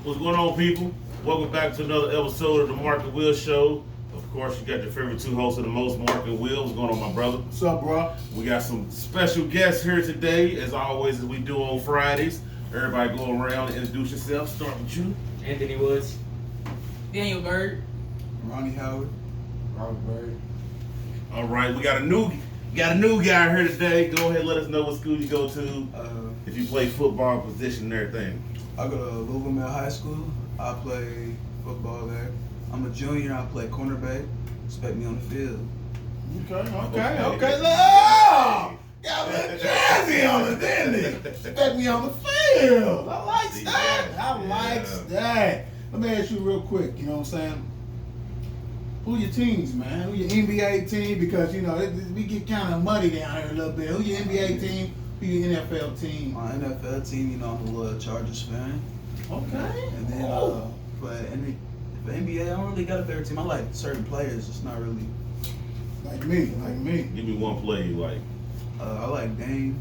What's going on, people? Welcome back to another episode of the Mark and Will Show. Of course, you got your favorite two hosts of the most, Mark and Will. What's going on, my brother? What's up, bro? We got some special guests here today, as always, as we do on Fridays. Everybody go around and introduce yourself. Start with you. Anthony Woods. Daniel Bird. Ronnie Howard. Robert Bird. All right, we got a new guy here today. Go ahead, let us know what school you go to. If you play football, position, and everything. I go to Louisville Middle High School. I play football there. I'm a junior. I play cornerback. Expect me on the field. Okay. Oh, got a little jazzy on it, didn't he? Expect me on the field. I likes that. I likes that. Let me ask you real quick. You know what I'm saying? Who your teams, man? Who your NBA team? Because, you know, we get kind of muddy down here a little bit. Who your NBA team? Who your NFL team? My NFL team, you know, I'm a little Chargers fan. Okay. And then, but for NBA, I don't really got a favorite team. I like certain players. It's not really. Like me. Give me one play you like. I like Dame.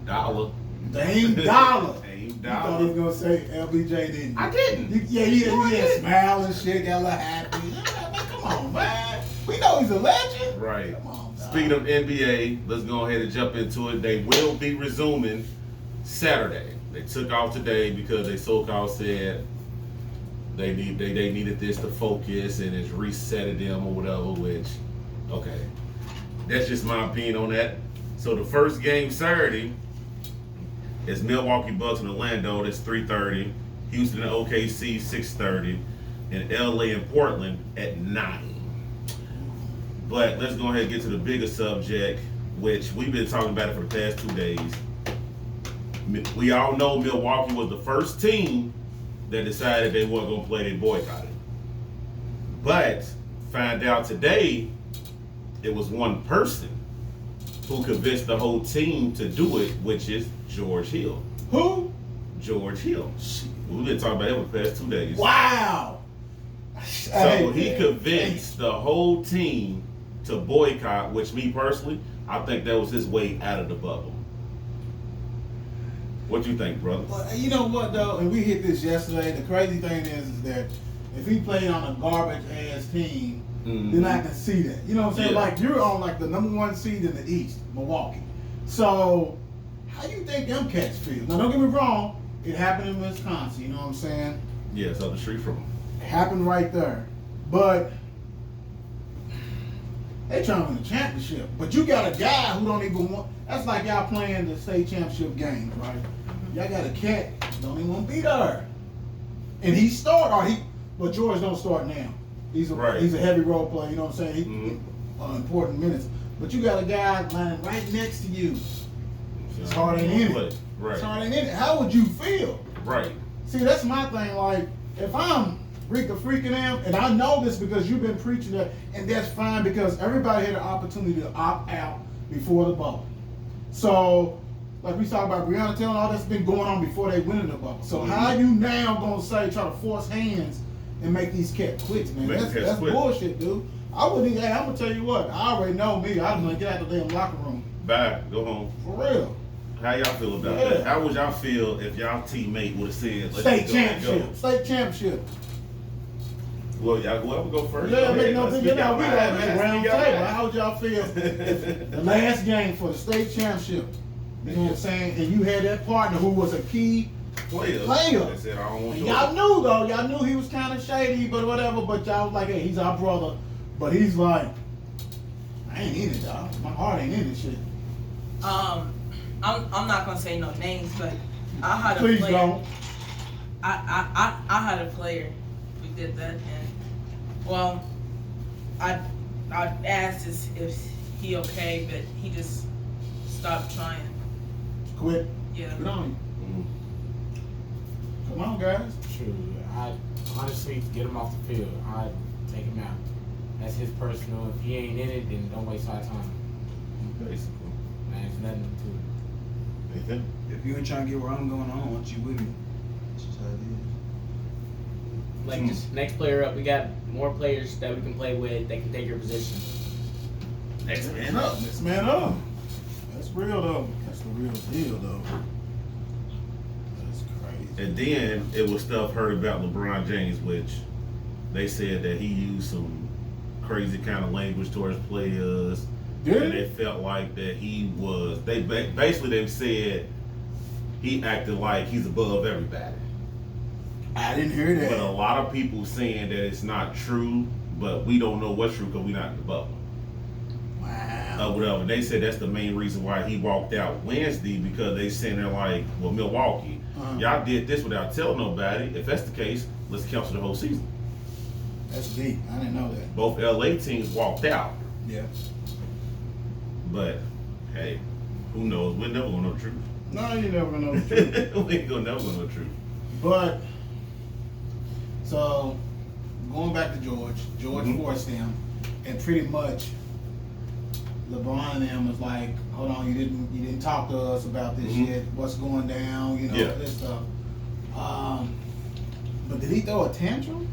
Dollar. Dame Dollar. Dame You thought he Dollar. was gonna say LBJ, didn't you? I didn't. He had smile and shit, got a little happy. Man, come on, man. We know he's a legend. Right. Come on, dog. Speaking of NBA, let's go ahead and jump into it. They will be resuming Saturday. They took off today because they so-called said they needed this to focus and it's resetting them or whatever, which, okay. That's just my opinion on that. So the first game Saturday is Milwaukee Bucks and Orlando. That's 3:30. Houston and OKC 6:30. And LA and Portland at 9. But let's go ahead and get to the bigger subject, which we've been talking about it for the past 2 days. We all know Milwaukee was the first team that decided they weren't going to play, they boycotted. But find out today, it was one person who convinced the whole team to do it, which is George Hill. Who? George Hill. We've been talking about him for the past 2 days. Wow. So he convinced the whole team to boycott, which me personally, I think that was his way out of the bubble. What you think, brother? Well, you know what though, and we hit this yesterday. The crazy thing is that if he played on a garbage ass team, then I can see that. You know what I'm saying? Yeah. Like you're on like the number 1 seed in the East, Milwaukee. So how you think them cats feel? Now don't get me wrong, it happened in Wisconsin. You know what I'm saying? Yeah, it's up the street from him. It happened right there, but they trying to win the championship. But you got a guy who don't even want. That's like y'all playing the state championship games, right? Y'all got a cat don't even want to be there, and he start but George don't start now. He's a heavy role player. You know what I'm saying? He important minutes. But you got a guy lying right next to you. His heart ain't in it. Right. His heart ain't in it. How would you feel? Right. See, that's my thing. Like, if I'm Rika freaking out, and I know this because you've been preaching that, and that's fine because everybody had an opportunity to opt out before the bubble. So, like we talked about Breonna Taylor, all that's been going on before they went in the bubble. So how you now gonna say try to force hands and make these cats quit, man? That's bullshit, dude. I wouldn't even. Hey, I'm gonna tell you what. I already know me. I'm gonna get out the damn locker room. Bye. Go home. For reil. How y'all feel about that? How would y'all feel if y'all teammate would have said, "Let's State just go and championship. go"? State championship. Well, y'all whoever go first. Yeah, go make ahead. no Let's big deal. speak out We loud. had Let's this round speak out table. loud. How would y'all feel if the last game for the state championship? You know what I'm saying? And you had that partner who was a key player. They said, "I don't want And to." y'all knew though. Y'all knew he was kind of shady, but whatever. But y'all was like, hey, he's our brother. But he's like, I ain't in it, dog. My heart ain't in this shit. I'm not gonna say no names, but I had a Please player. don't. I had a player who did that, and well, I asked if he okay, but he just stopped trying. Quit. Yeah. Get on Mhm. Come on, guys. True. I honestly get him off the field. I'd take him out. That's his personal. If he ain't in it, then don't waste our time. Basically. Man, there's nothing to it. Nathan? If you ain't trying to get where I'm going, I don't want you with me. That's just how it is. Like, just next player up. We got more players that we can play with. They can take your position. Next man up. Next man up. That's real though. That's the real deal though. That's crazy. And then it was stuff heard about LeBron James, which they said that he used some crazy kind of language towards players. Did And he? it felt like that he was. Basically they said he acted like he's above everybody. I didn't hear that. But a lot of people saying that it's not true, but we don't know what's true because we're not in the bubble. Wow. Whatever. They said that's the main reason why he walked out Wednesday, because they saying they're like, well, Milwaukee, y'all did this without telling nobody. If that's the case, let's cancel the whole season. That's deep. I didn't know that. Both LA teams walked out. Yeah. But hey, who knows? We're never gonna know the truth. No, you never gonna know the truth. We ain't gonna never know the truth. But so going back to George Mhm. forced him, and pretty much LeBron and them was like, hold on, you didn't talk to us about this Mhm. yet. What's going down? You know, Yeah. this stuff. But did he throw a tantrum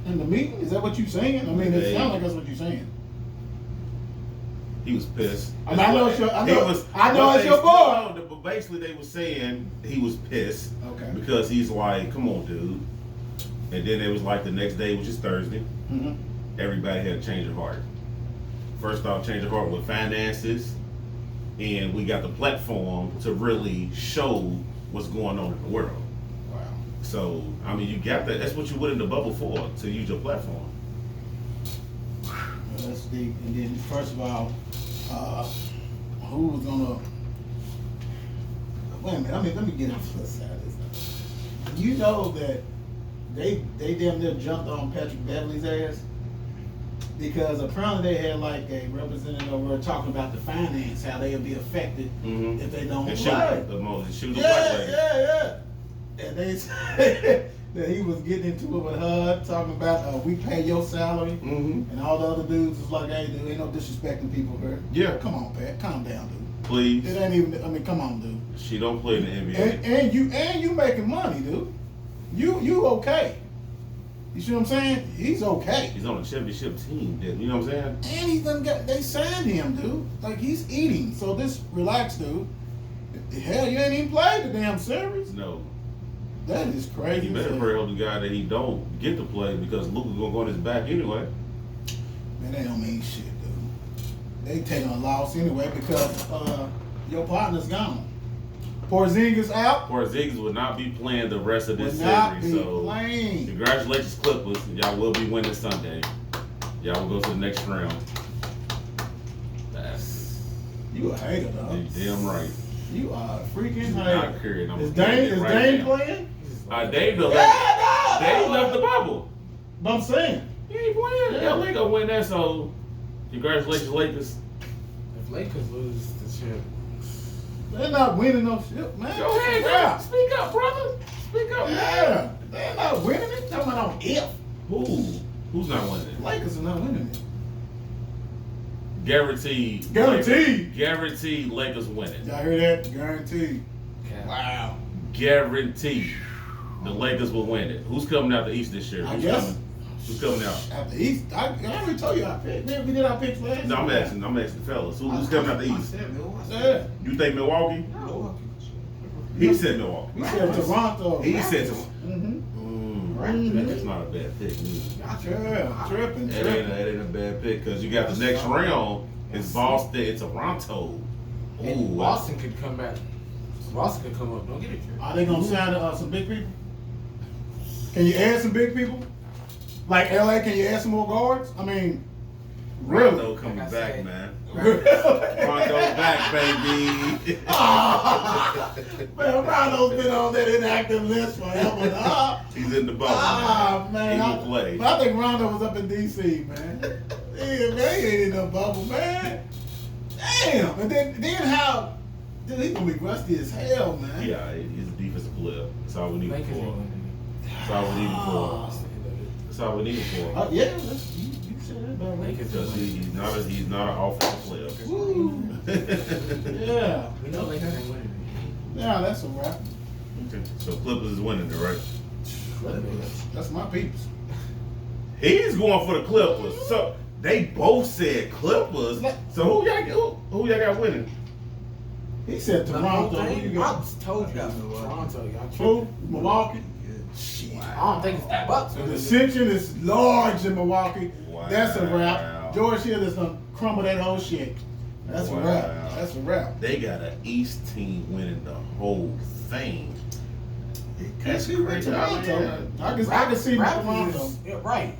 in the meeting? Is that what you're saying? I mean, it Hey. sounds like that's what you're saying. He was pissed. I mean, I know it's your- I He know- was- I know but it's they- your boy. no, but basically, they were saying he was pissed Okay. because he's like, "Come on, dude." And then it was like the next day, which is Thursday. Mm-hmm. Everybody had a change of heart. First off, change of heart with finances, and we got the platform to really show what's going on in the world. Wow. So, I mean, you got that. That's what you went in the bubble for, to use your platform. Well, that's deep. And then, first of all, who was gonna? Wait a minute. Let me get on the flip side of this. You know that they damn near jumped on Patrick Beverly's ass because apparently they had like a representative over there talking about the finance, how they'll be affected Mm-hmm. if they don't And play. shoot the black lady. Yeah. And they said that he was getting into it with HUD, talking about we pay your salary. Mm-hmm. And all the other dudes was like, hey, dude, ain't no disrespecting people here. Yeah. Come on, Pat. Calm down, dude. Please. It ain't even, I mean, come on, dude. She don't play in the NBA. And you making money, dude. You okay. You see what I'm saying? He's okay. He's on a championship team, dude. You know what I'm saying? And he's done they signed him, dude. Like, he's eating. So this, relax, dude. Hell, you ain't even played the damn series. No. That is crazy. He better pray on the guy that he don't get to play, because Luka's gonna go on his back anyway. Man, they don't mean shit, dude. They taking a loss anyway because your partner's gone. Porzingis out. Porzingis will not be playing the rest of this Will not series. be So playing. congratulations, Clippers. Y'all will be winning Sunday. Y'all will go to the next round. That's You a hater, though. you damn right. You are a freaking Do hater. not care. And I'm Is gonna tell Dame, you is right Dame now. playing? Dame Yeah, left. no, Dame no. left the bubble. But I'm saying. He ain't playing. Yeah. LA gonna win that. So congratulations, Lakers. If Lakers lose the chip, They're not winning no shit, man. Go ahead, Yeah. go. Speak up, brother. Speak up, man. Yeah. They're not winning it. Talking about on if. Who's not winning? Lakers are not winning it. Guaranteed. Guaranteed. Guaranteed Lakers winning. Y'all hear that? Guaranteed. Cap. Wow. Guaranteed. The Lakers will win it. Who's coming out the East this year? I Who's guess. coming? Who's coming out? At the East, I already told you I picked. Man, we did our picks last No, I'm year. asking the fellas. Who's coming out the I East? said Milwaukee. Yeah. You think Milwaukee? Milwaukee. He said Milwaukee. We said Toronto. He said Toronto. Mm-hmm. That's not a bad pick, neither. Yeah, tripping. That ain't a bad pick, because you got the next round. It's Boston. It's Toronto. and Ooh, Boston could come back. Boston could come up. Don't get it tripped. Are they gonna sign some big people? Can you add some big people? Like LA, can you add some more guards? I mean, Rondo really? coming Like I back, said. man. Really? Rondo's back, baby. Man, Rondo's been on that inactive list forever. He's in the bubble, Man. He will play. But I think Rondo was up in DC, man. Yeah, man, he ain't in the bubble, man. Damn. And then how? Dude, he's gonna be rusty as hell, man. Yeah, he's a defensive player. That's all we need him Lakers ain't for. winning That's all we need him for. Oh. That's all we need him for. Yeah, you said that about it. right. Lakers Because ain't winning. he's not an offensive player. Woo. Yeah. We know Lakers ain't winning. Yeah, that's a wrap. Okay. So Clippers is winning it, right? That's my peeps. He's going for the Clippers. So they both said Clippers. So who y'all got winning? He said The whole Toronto. Who you thing, I got? just told you I got Milwaukee. Toronto, y'all Who? tripping. Milwaukee. Yeah. Shit. I don't think it's the Bucks. The dissension is large in Milwaukee. Wow. That's a wrap. George Hill is gonna crumble that whole shit. That's a wrap. That's a wrap. They got an East team winning the whole thing. Can't see with crazy. Toronto. I can see with Raptors Toronto. is- yeah, right.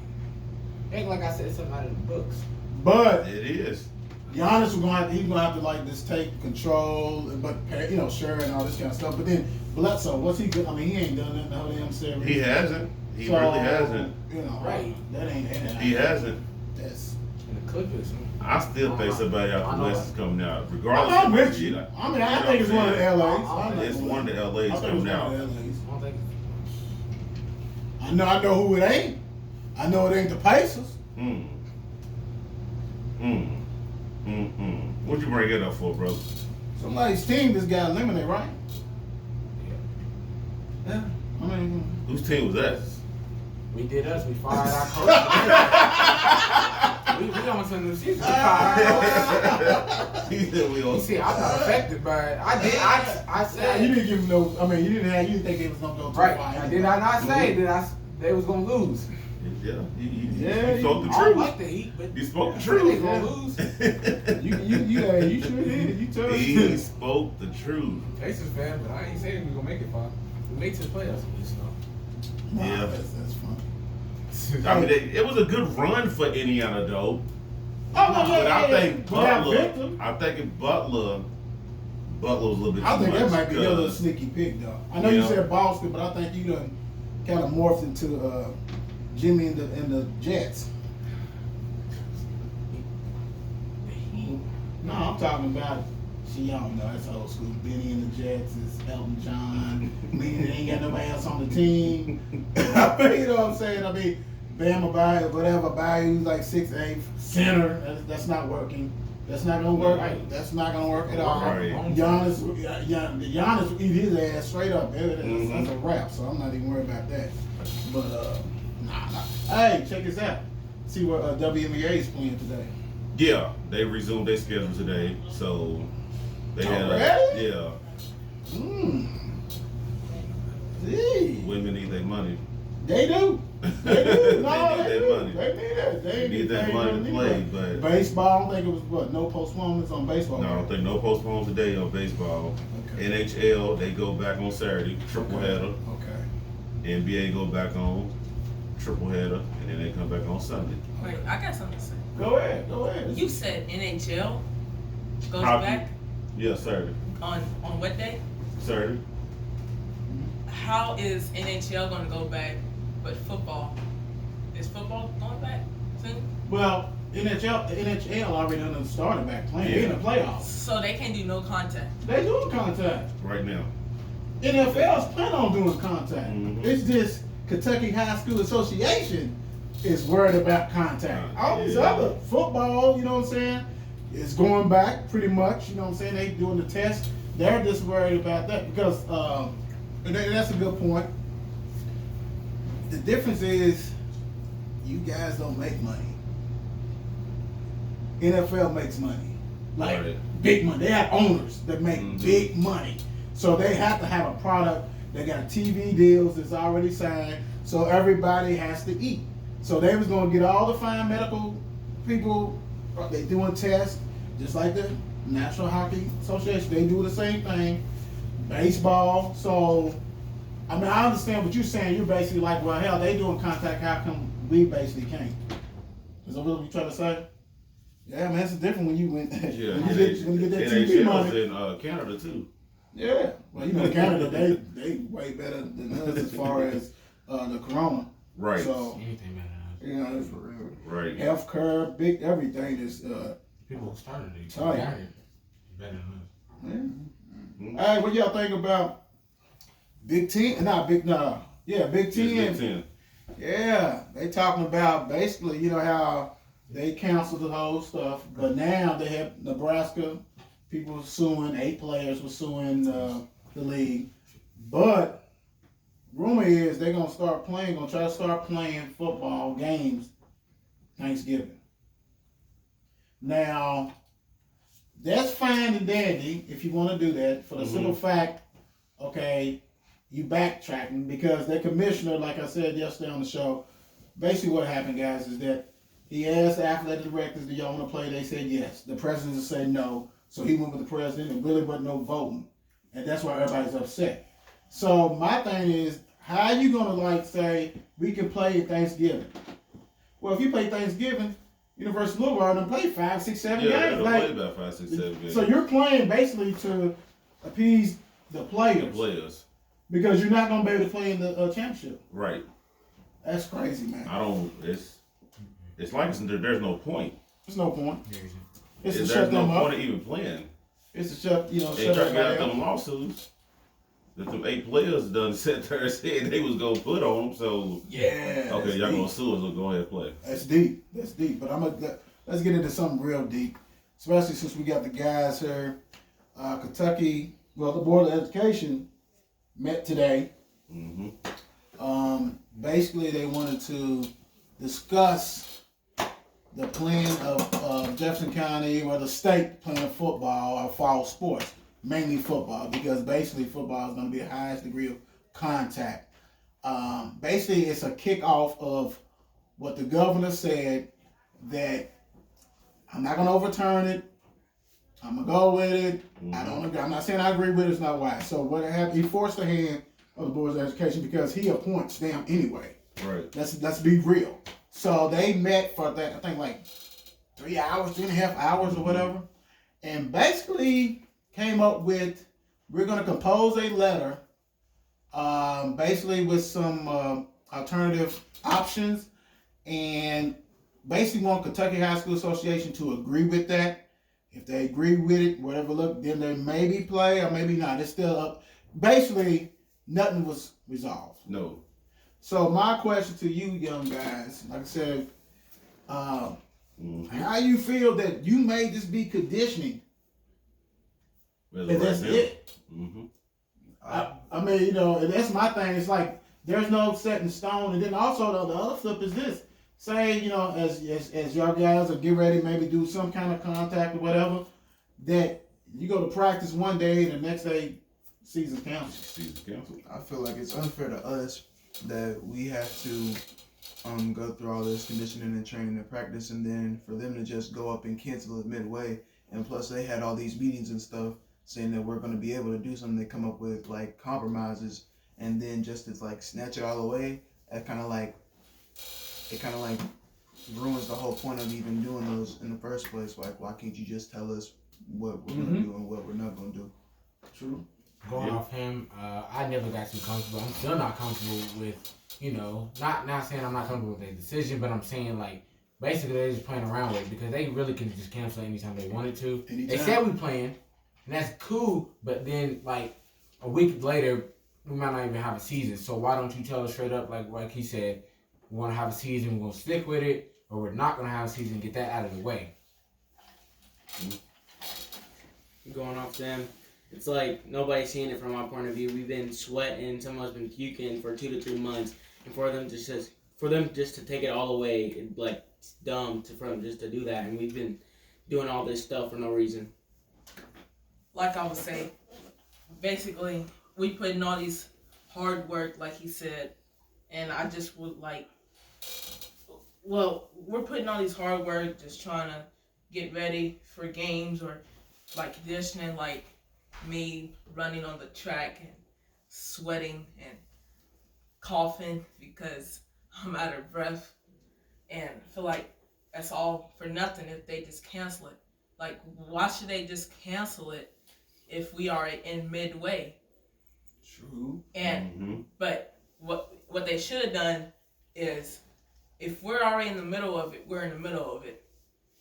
Ain't like I said something out of the books. But It is. Giannis was he's gonna have to like just take control, but sure and all this kind of stuff. But then Bledsoe, what's he good? I mean, he ain't done nothing the whole damn series. He hasn't. He So, really hasn't. You know, Right. That ain't. He hasn't. That's. And the Clippers. I still think somebody out I the know. West is coming out, regardless. I'm of with what you. like. I mean, I You know think it's what one I'm of the saying? LAs. It's one of the LAs I think it's coming one out. of the LAs. I don't think I know who it ain't. I know it ain't the Pacers. What'd you bring it up for, bro? Somebody's team just got eliminated, right? Yeah. I mean, Whose team was that? we did us. We fired our coach. we on to the new season. We fired our coach. He said we You all. see, I'm not affected by it. I you said. didn't give them no. I mean, you didn't think it was gonna go too Right. far. Did I not say that they was gonna lose? Yeah, Yeah, you spoke the I don't truth. like to eat, but You spoke the they truth. gonna lose. You sure did. You told He us. spoke the truth. Pacers fan, but I ain't saying we gonna make it far. We make it to the playoffs at least, Nah, Yeah. that's fun. I mean, it was a good run for Indiana, though. Oh no, But I think Without Butler. Victor, I think if Butler was a little bit. I too think that much might be your little 'cause- sneaky pick, though. I know you Yeah. said Boston, but I think you done kind of morphed into Jimmy and the Jets. No, I'm talking about. See, y'all know that's old school. Benny and the Jets is Elton John. Meaning they ain't got nobody else on the team. I mean, you know what I'm saying? I mean, Bama by whatever Bayou's like 6'8" center. That's not working. That's not gonna work. Right. That's not gonna work at all. Right. Giannis would eat his ass straight up. That's a wrap. So I'm not even worried about that. But nah. Hey, check this out. See what WNBA is playing today. Yeah, they resumed their schedule today, so they had Already? yeah. Gee. Women need their money. They do. They do. They No, need they their do. money. They need that. They Need that money to play, but baseball. I think it was what? No postponements on baseball. no, I don't think no postpones today on baseball. Okay. NHL they go back on Saturday, triple header. Okay. NBA go back on triple header, and then they come back on Sunday. Wait, I got something to say. Go ahead. You said NHL goes Hockey. back Yeah, Saturday. on what day? Saturday. How is NHL going to go back, but football? Is football going back soon? Well, the NHL already done started back playing. They in the playoffs. So they can't do no contact. They doing contact. Right now. NFL's plan on doing contact. Mhm. It's just Kentucky High School Association is worried about contact. All these other football, you know what I'm saying, is going back pretty much. You know what I'm saying? They doing the test. They're just worried about that because and that's a good point. The difference is you guys don't make money. NFL makes money. Like Right. big money. They have owners that make Mhm. big money. So they have to have a product. They got TV deals that's already signed. So everybody has to eat. So they was gonna get all the fine medical people. They doing tests just like the National Hockey Association. They do the same thing. Baseball. So I mean, I understand what you're saying. You're basically like, well, hell, they doing contact. How come we basically can't? Is that what you trying to say? Yeah, man, it's different when you went. Yeah, when you get that TV NHL's money. in Canada too. Yeah, well, you know, Canada, they way better than us as far as the corona. Right. So, anything better than us. you know, it's for real. Right. Health care, big everything is. People who started it, Oh, yeah. got it better than us. Yeah. Hey, what y'all think about Big Ten? Not Big, no. Yeah, Big It's Ten. Big Ten. Yeah, they talking about basically, you know, how they canceled the whole stuff, but now they have Nebraska people suing, 8 players were suing the league. But rumor is they're gonna try to start playing football games Thanksgiving. Now, That's fine and dandy if you want to do that for the simple fact, okay, you backtracking because the commissioner, like I said yesterday on the show, basically what happened, guys, is that he asked the athletic directors, do y'all want to play? They said yes. The president said no. So he went with the president and really wasn't no voting. And that's why everybody's upset. So my thing is, how are you going to like say we can play Thanksgiving? Well, if you play Thanksgiving, University of Louisville done play 5, 6, 7 games. Yeah, Like, play about 5, 6, 7 games. so you're playing basically to appease the players. The players. Because you're not going to be able to play in the championship. Right. That's crazy, man. It's like there's no point. There's no point. It's to There's shut no them up. point of even playing. It's to shut, They shut try to get everybody out up. them lawsuits that them 8 players done sat there and said they was gonna put on them. So Yeah. okay, y'all gonna sue us? So go ahead and play. That's deep. That's deep. But let's get into something real deep, especially since we got the guys here. Kentucky, well, the Board of Education met today. Basically, they wanted to discuss the plan of Jefferson County or the state playing football or fall sports, mainly football, because basically football is going to be the highest degree of contact. Basically, it's a kickoff of what the governor said that I'm not going to overturn it. I'm going to go with it. I don't agree. I'm not saying I agree with it. It's not why. So what happened? He forced the hand of the Board of Education because he appoints them anyway. Right. Let's be real. So they met for that, I think like 3 hours, 3.5 hours or whatever, and basically came up with, we're going to compose a letter, basically with some alternative options, and basically want Kentucky High School Association to agree with that. If they agree with it, whatever look, then they maybe play or maybe not. It's still up. Basically, nothing was resolved. No. So my question to you, young guys, like I said, how you feel that you made this be conditioning? Well, And that's it. I mean, and that's my thing. It's like there's no set in stone. And then also the other flip is this: say, as y'all guys are get ready, maybe do some kind of contact or whatever, that you go to practice one day and the next day season canceled. Season canceled. I feel like it's unfair to us that we have to go through all this conditioning and training and practice, and then for them to just go up and cancel it midway. And plus, they had all these meetings and stuff saying that we're going to be able to do something. They come up with like compromises, and then just to like snatch it all away, that kind of like ruins the whole point of even doing those in the first place. Like, why can't you just tell us what we're going to do and what we're not going to do? True. Going off him, I never got too comfortable. I'm still not comfortable with, not saying I'm not comfortable with their decision, but I'm saying like basically they're just playing around with it because they really could just cancel anytime they wanted to. Anytime. They said we playing, and that's cool, but then like a week later we might not even have a season. So why don't you tell us straight up like he said, we want to have a season, we're gonna stick with it, or we're not gonna have a season, get that out of the way. Going off them, it's like nobody's seeing it from my point of view. We've been sweating, some of us been puking for 2 to 3 months, and for them just to take it all away, it's like it's dumb for them just to do that. And we've been doing all this stuff for no reason. Like I was saying, basically we put in all these hard work, like he said, and I just would like, we're putting all these hard work, just trying to get ready for games or like conditioning, like me running on the track and sweating and coughing because I'm out of breath, and I feel like that's all for nothing if they just cancel it. Like, why should they just cancel it if we are in midway? True. And but what they should have done is, if we're already in the middle of it, we're in the middle of it.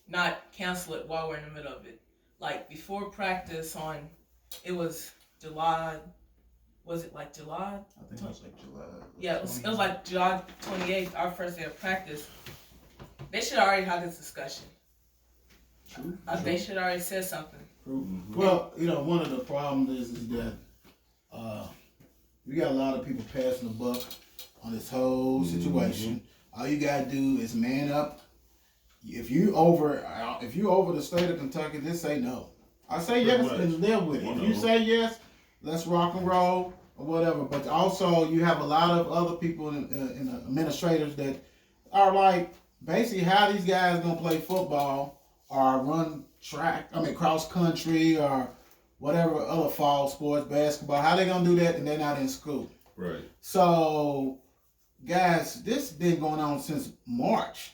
Not cancel it while we're in the middle of it. Like before practice it was July. Was it like July? I think it was like July. Yeah, it was like July 28th, our first day of practice. They should already have this discussion. True. They should already said something. True. Well, one of the problems is that we got a lot of people passing the buck on this whole situation. All you gotta do is man up. If you over the state of Kentucky, just say no. I say yes Pretty and much. live with it. One If of you them. say yes, let's rock and roll or whatever. But also, you have a lot of other people in administrators that are like, basically, how these guys gonna play football or run track? I mean, cross country or whatever other fall sports, basketball. How they gonna do that and they're not in school? Right. So, guys, this been going on since March.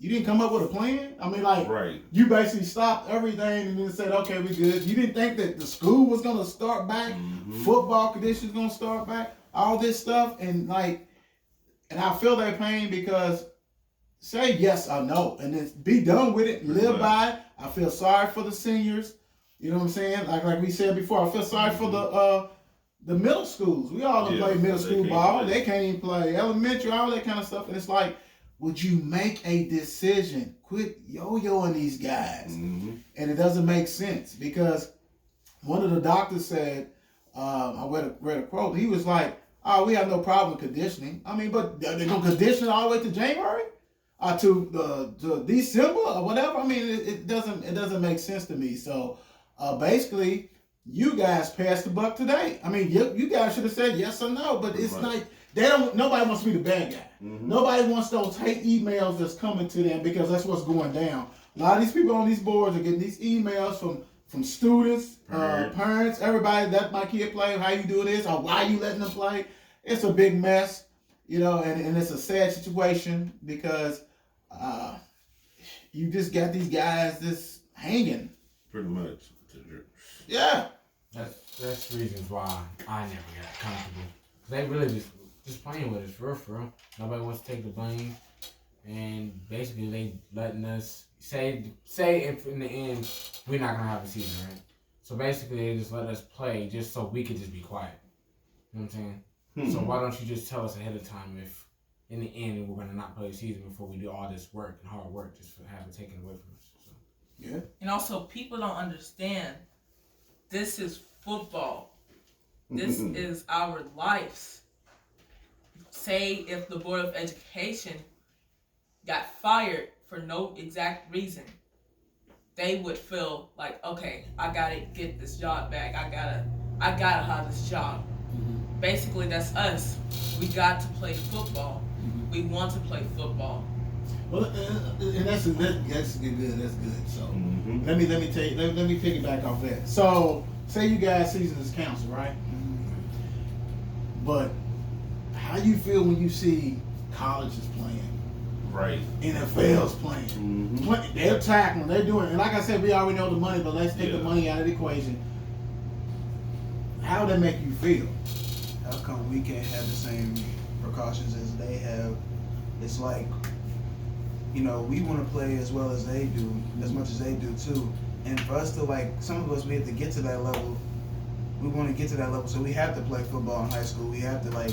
You didn't come up with a plan? I mean, like, Right. you basically stopped everything and then said, okay, we good. You didn't think that the school was going to start back, football conditions going to start back, all this stuff. And, like, and I feel that pain because say yes or no and then be done with it, live by it. I feel sorry for the seniors. You know what I'm saying? Like we said before, I feel sorry for the middle schools. We all play middle school ball. They can't even play elementary, all that kind of stuff. And it's like, would you make a decision? Quit yo-yoing these guys. And it doesn't make sense because one of the doctors said, I read a quote, he was like, oh, we have no problem with conditioning. I mean, but they're going to condition it all the way to January? To December or whatever? I mean, it doesn't make sense to me. So basically, you guys passed the buck today. I mean, you guys should have said yes or no, but it's like, nobody wants to be the bad guy. Nobody wants those hate emails that's coming to them because that's what's going down. A lot of these people on these boards are getting these emails from students, parents, everybody that my kid play, how you do this, or why you letting them play. It's a big mess, you know, and it's a sad situation because you just got these guys just hanging. Pretty much. Yeah. That's reasons why I never got comfortable. They really just playing with us for real. Nobody wants to take the blame, and basically they letting us say if in the end we're not gonna have a season, right? So basically they just let us play just so we could just be quiet. You know what I'm saying? So why don't you just tell us ahead of time if in the end we're gonna not play a season before we do all this work and hard work just for have it taken away from us? So. Yeah. And also, people don't understand. This is football. This is our lives. Say if the Board of Education got fired for no exact reason, they would feel like, okay, I gotta get this job back. I gotta have this job. Basically, that's us. We got to play football. We want to play football. Well, and that's good. That's good. So let me tell you. Let me piggyback off that. So say you guys season is canceled, right? But how you feel when you see colleges playing, Right. NFL's playing? They're tackling. They're doing. And like I said, we already know the money, but let's take the money out of the equation. How would that make you feel? How come we can't have the same precautions as they have? It's like, you know, we want to play as well as they do, as much as they do too. And for us to, like, some of us, we have to get to that level. We want to get to that level, so we have to play football in high school. We have to, like,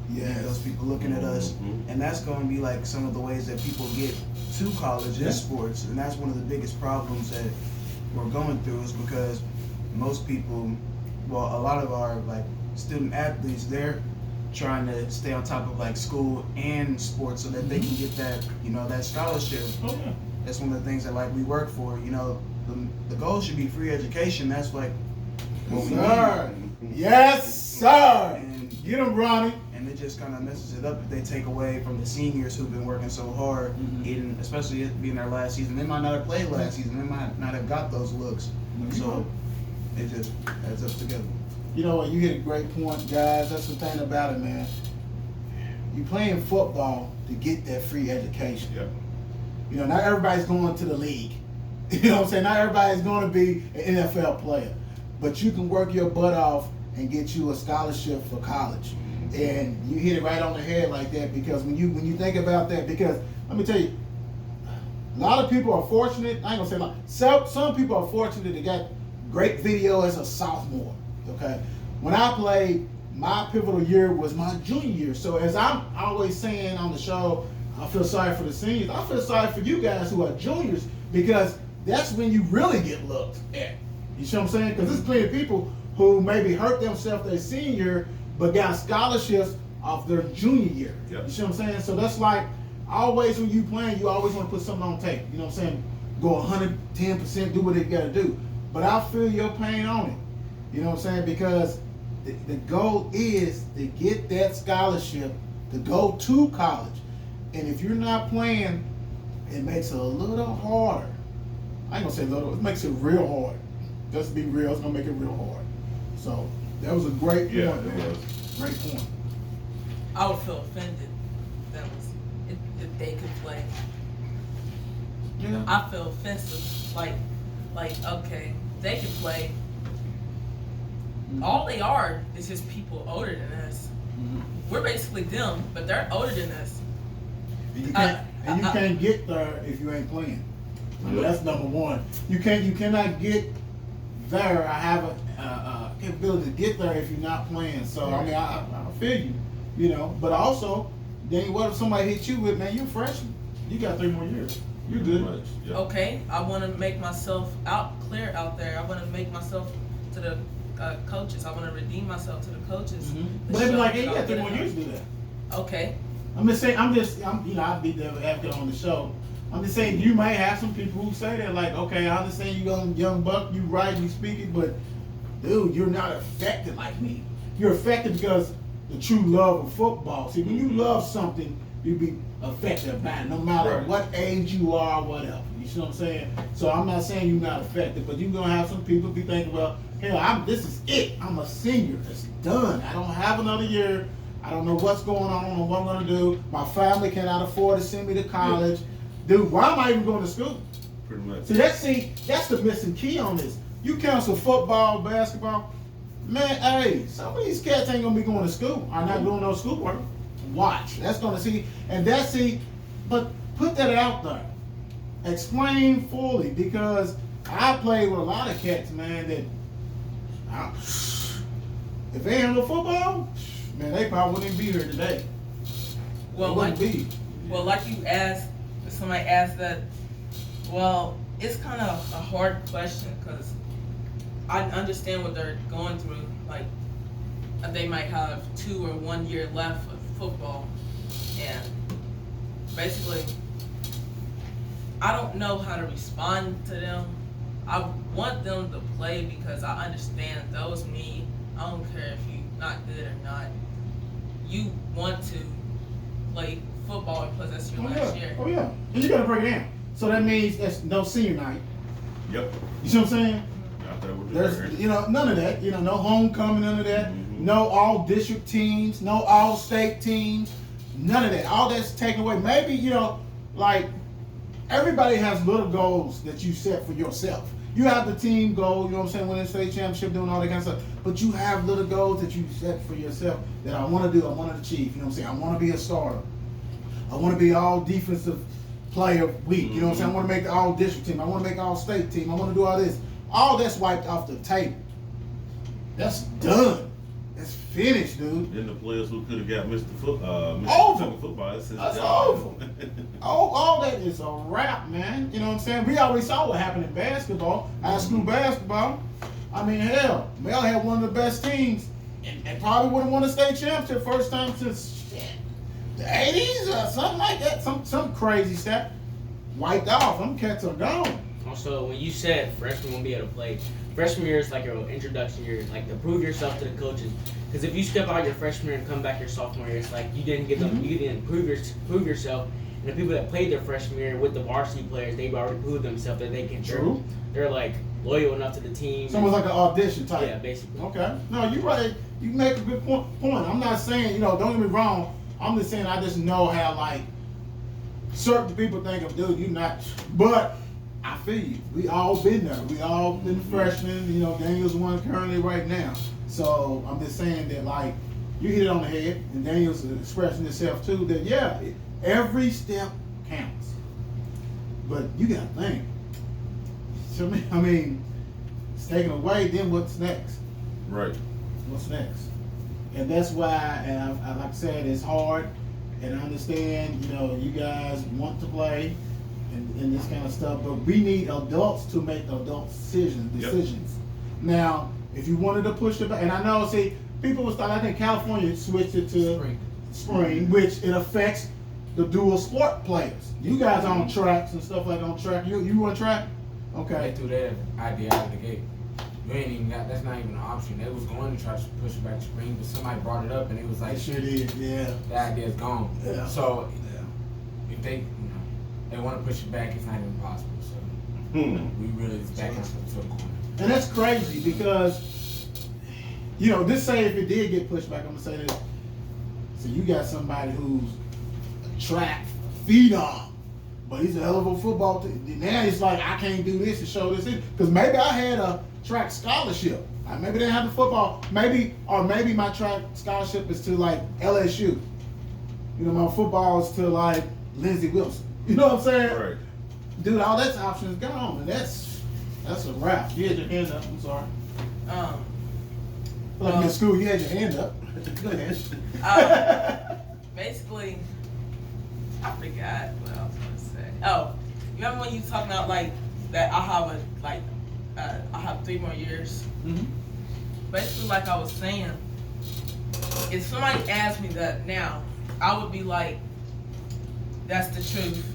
those people looking at us. And that's going to be, like, some of the ways that people get to college in sports. And that's one of the biggest problems that we're going through is because most people, well, a lot of our, like, student athletes, they're trying to stay on top of like school and sports so that they can get that, you know, that scholarship. That's one of the things that like we work for. You know, the goal should be free education. That's like what we need. Yes, sir. And get them, Ronnie. And it just kind of messes it up if they take away from the seniors who've been working so hard, even especially it being their last season. They might not have played last season. They might not have got those looks. So it just adds up together. You know what? You hit a great point, guys. That's the thing about it, man. You playing football to get that free education. Yep. You know, not everybody's going to the league. You know what I'm saying? Not everybody's going to be an NFL player. But you can work your butt off and get you a scholarship for college. And you hit it right on the head like that because when you think about that, because let me tell you, a lot of people are fortunate. I ain't gonna say a lot. Some people are fortunate to get great video as a sophomore. Okay, when I played, my pivotal year was my junior year. So as I'm always saying on the show, I feel sorry for the seniors. I feel sorry for you guys who are juniors because that's when you really get looked at. You see what I'm saying? Because there's plenty of people who maybe hurt themselves their senior but got scholarships off their junior year. Yep. You see what I'm saying? So that's like always when you playing, you always want to put something on tape. You know what I'm saying? go 110%, do what they gotta do. But I feel your pain on it. You know what I'm saying? Because the goal is to get that scholarship to go to college. And if you're not playing, it makes it a little harder. I ain't gonna say little, it makes it real hard. Just to be real, it's gonna make it real hard. So that was a great point, Yeah, man. it was. Great point. I would feel offended if they could play. Yeah. I feel offensive. Like okay, they can play. All they are is just people older than us. We're basically them, but they're older than us. And you can't get there if you ain't playing. I mean, that's number one. You cannot get there. I have a capability to get there if you're not playing. So I mean, I feel you, you know. But also, then what if somebody hit you with, man, you're a freshman. You got 3 more years. You're good. Much, yeah. Okay, I want to make myself clear out there. I want to make myself to the coaches. I want to redeem myself to the coaches. But they be like, hey, you got 3 more years to do that. Okay. I'm just saying, you know, I'll be the advocate on the show. I'm just saying, you might have some people who say that, like, okay, I understand you young buck, you write, you speak it, but dude, you're not affected like me. You're affected because the true love of football. See, when you love something, you be affected by it, no matter Right. what age you are, or whatever. You see what I'm saying? So I'm not saying you're not affected, but you're gonna have some people be thinking, well, hell, this is it. I'm a senior. It's done. I don't have another year. I don't know what's going on. I don't know what I'm gonna do. My family cannot afford to send me to college. Dude, why am I even going to school? Pretty much. That's the missing key on this. You cancel football, basketball, man. Hey, some of these cats ain't gonna be going to school. Are not doing no schoolwork. Watch. That's gonna see, and but put that out there. Explain fully, because I played with a lot of cats, man. If they ain't no football, man, they probably wouldn't even be here today. Well, like you asked, somebody asked that. Well, it's kind of a hard question because I understand what they're going through. Like, they might have 2 or 1 year left of football, and basically, I don't know how to respond to them. I want them to play because I understand those me. I don't care if you're not good or not. You want to play football because that's your last year. Oh yeah. And you gotta break it down. So that means there's no senior night. Yep. You see what I'm saying? I thought we There's none of that. No homecoming, none of that. No all district teams, no all state teams, none of that. All that's taken away. Maybe, like everybody has little goals that you set for yourself. You have the team goal, winning state championship, doing all that kind of stuff. But you have little goals that you set for yourself that I want to do, I want to achieve. I want to be a starter. I want to be all defensive player week. I want to make the all district team. I want to make all state team. I want to do all this. All that's wiped off the table. That's done. That's finished, dude. Then the players who could have got Mr. Football, That's over. All that is a wrap, man. You know what I'm saying? We already saw what happened in basketball, high school basketball. I mean, hell, Mel had one of the best teams and probably would have won a state championship first time since the 80s or something like that. Some crazy stuff. Wiped off. Them cats are gone. Also, when you said freshmen won't be able to play, freshman year is like your introduction year, like to prove yourself to the coaches. Because if you step out your freshman year and come back your sophomore year, it's like you didn't give them, you didn't prove yourself. And the people that played their freshman year with the varsity players, they've already proved themselves that they can. True. They're like loyal enough to the team. It's almost like an audition type. Yeah, basically. Okay. No, you're right. You make a good point. I'm not saying, don't get me wrong. I'm just saying I just know how, like, certain people think of, dude, you're not. But I feel you. We all been there. We all been freshmen. Daniel's one currently right now. So I'm just saying that, like, you hit it on the head, and Daniel's expressing himself too, that, yeah, every step counts. But you got to think. So, I mean, it's taken away, then what's next? Right. What's next? And that's why, and I like I said, it's hard, and I understand, you guys want to play and this kind of stuff, but we need adults to make adult decisions. Now, if you wanted to push it back, and I know, see, people will start, I think California switched it to spring, which it affects the dual sport players. You guys on tracks and stuff like on track. You run track? Okay. They threw that idea out of the gate. You ain't even got. That's not even an option. They was going to try to push it back to spring, but somebody brought it up, and it was like, They sure did. Yeah. the idea's gone. Yeah. So Yeah. if they, they want to push it back, it's not even possible. So we really just back ourselves to a corner. And that's crazy because, this say if it did get pushed back, I'm gonna say this. So you got somebody who's a track phenom, but he's a hell of a football team. Now it's like I can't do this and show this because maybe I had a track scholarship. Maybe they didn't have the football. Maybe my track scholarship is to like LSU. My football is to like Lindsey Wilson. You know what I'm saying? Right. Dude, all that's options gone, and that's a wrap. You had your hand up. I'm sorry. Like in school, you had your hand up. Go ahead. Basically, I forgot what I was gonna say. Oh, you remember when you talking about like that? I have 3 more years. Mhm. Basically, like I was saying, if somebody asked me that now, I would be like, "That's the truth."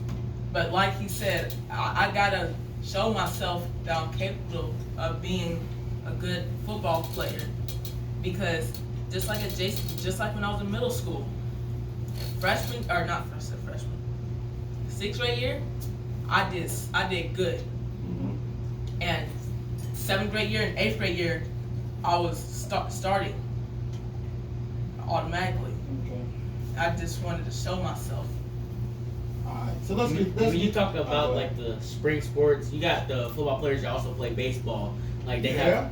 But like he said, I gotta show myself that I'm capable of being a good football player, because just like when I was in middle school, freshman, 6th grade year, I did good, and 7th grade year and 8th grade year, I was starting automatically. Okay. I just wanted to show myself. All right. So let's When you talk about like the spring sports, you got the football players that also play baseball. Like they have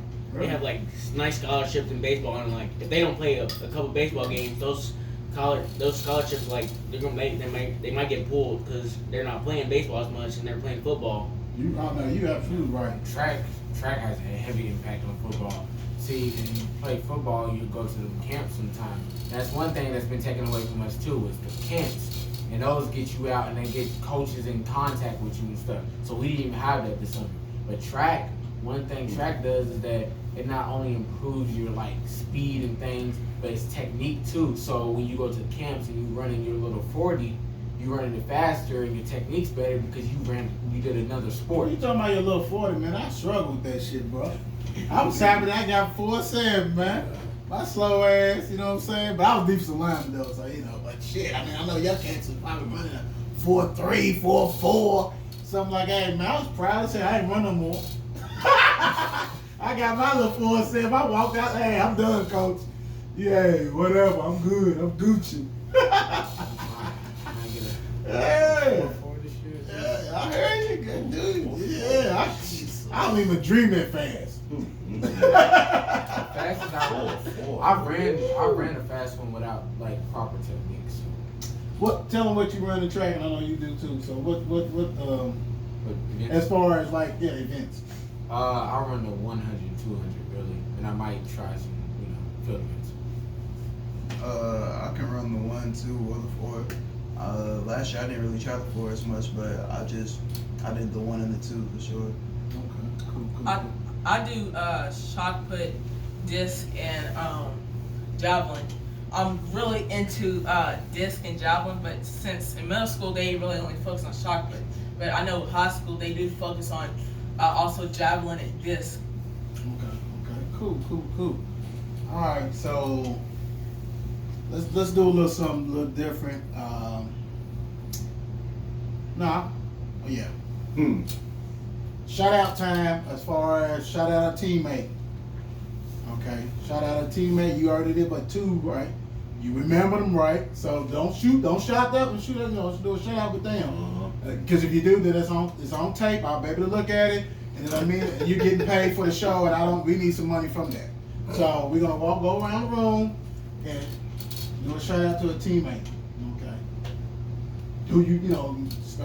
like nice scholarships in baseball, and like if they don't play a couple baseball games, those scholarships like they might get pulled because they're not playing baseball as much and they're playing football. You absolutely right. Track has a heavy impact on football. See, when you play football, you go to the camps sometimes. That's one thing that's been taken away from us too, is the camps. And those get you out and they get coaches in contact with you and stuff. So we didn't even have that this summer. But track, one thing track does is that it not only improves your like speed and things, but it's technique too. So when you go to the camps and you running your little 40, you running it faster and your technique's better because you did another sport. You talking about your little 40, man? I struggle with that shit, bro. I was happy that I got 4.7, man. My slow ass, you know what I'm saying? But I was defensive lineman though, so but shit, I know y'all cats are probably running a 4.3, 4.4, something like that. Man, I was proud to say I ain't run no more. I got my little 4.7. I walked out, hey, I'm done, coach. Yeah, whatever, I'm good, I'm Gucci. Yeah. I heard you, good dude. Yeah, I don't even dream that fast. Fast as I ran a fast one without like proper techniques. Tell them what you run the track, and I know you do too. So But as far as like events. I run the 100, 200 really, and I might try some field events. I can run the 1, 2, or the 4. Last year I didn't really try the 4 as much, but I did the 1 and the 2 for sure. Okay, cool. I do shot put, disc, and javelin. I'm really into disc and javelin, but since in middle school they really only focus on shot put. But I know high school they do focus on also javelin and disc. Okay, cool. All right, so let's do a little something a little different. Shout out time as far as shout out a teammate. Okay, shout out a teammate. You already did but 2, right? You remember them, right? So don't shout up and shoot. Let's do a shout out with them. Because if you do, then it's on tape. I'll be able to look at it. And you know what I mean? And you're getting paid for the show, and we need some money from that. So we're gonna go around the room and do a shout out to a teammate. Okay. Who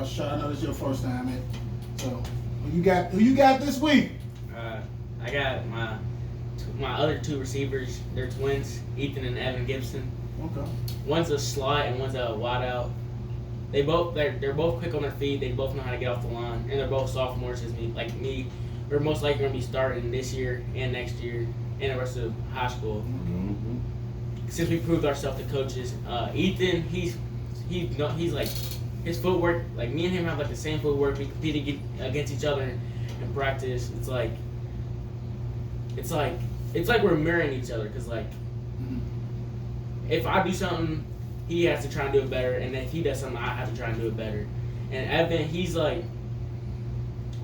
shout out, I know this is your first time, man. So who you got this week? I got my other 2 receivers. They're twins, Ethan and Evan Gibson. Okay. One's a slot and one's a wide out. They're both quick on their feet. They both know how to get off the line, and they're both sophomores as me. Like me, we're most likely going to be starting this year and next year and the rest of high school. Since we proved ourselves to coaches, Ethan, he's he's like his footwork. Like me and him have like the same footwork. We compete against each other in practice. It's like we're mirroring each other. Cause like if I do something, he has to try and do it better, and if he does something, I have to try and do it better. And Evan, he's like,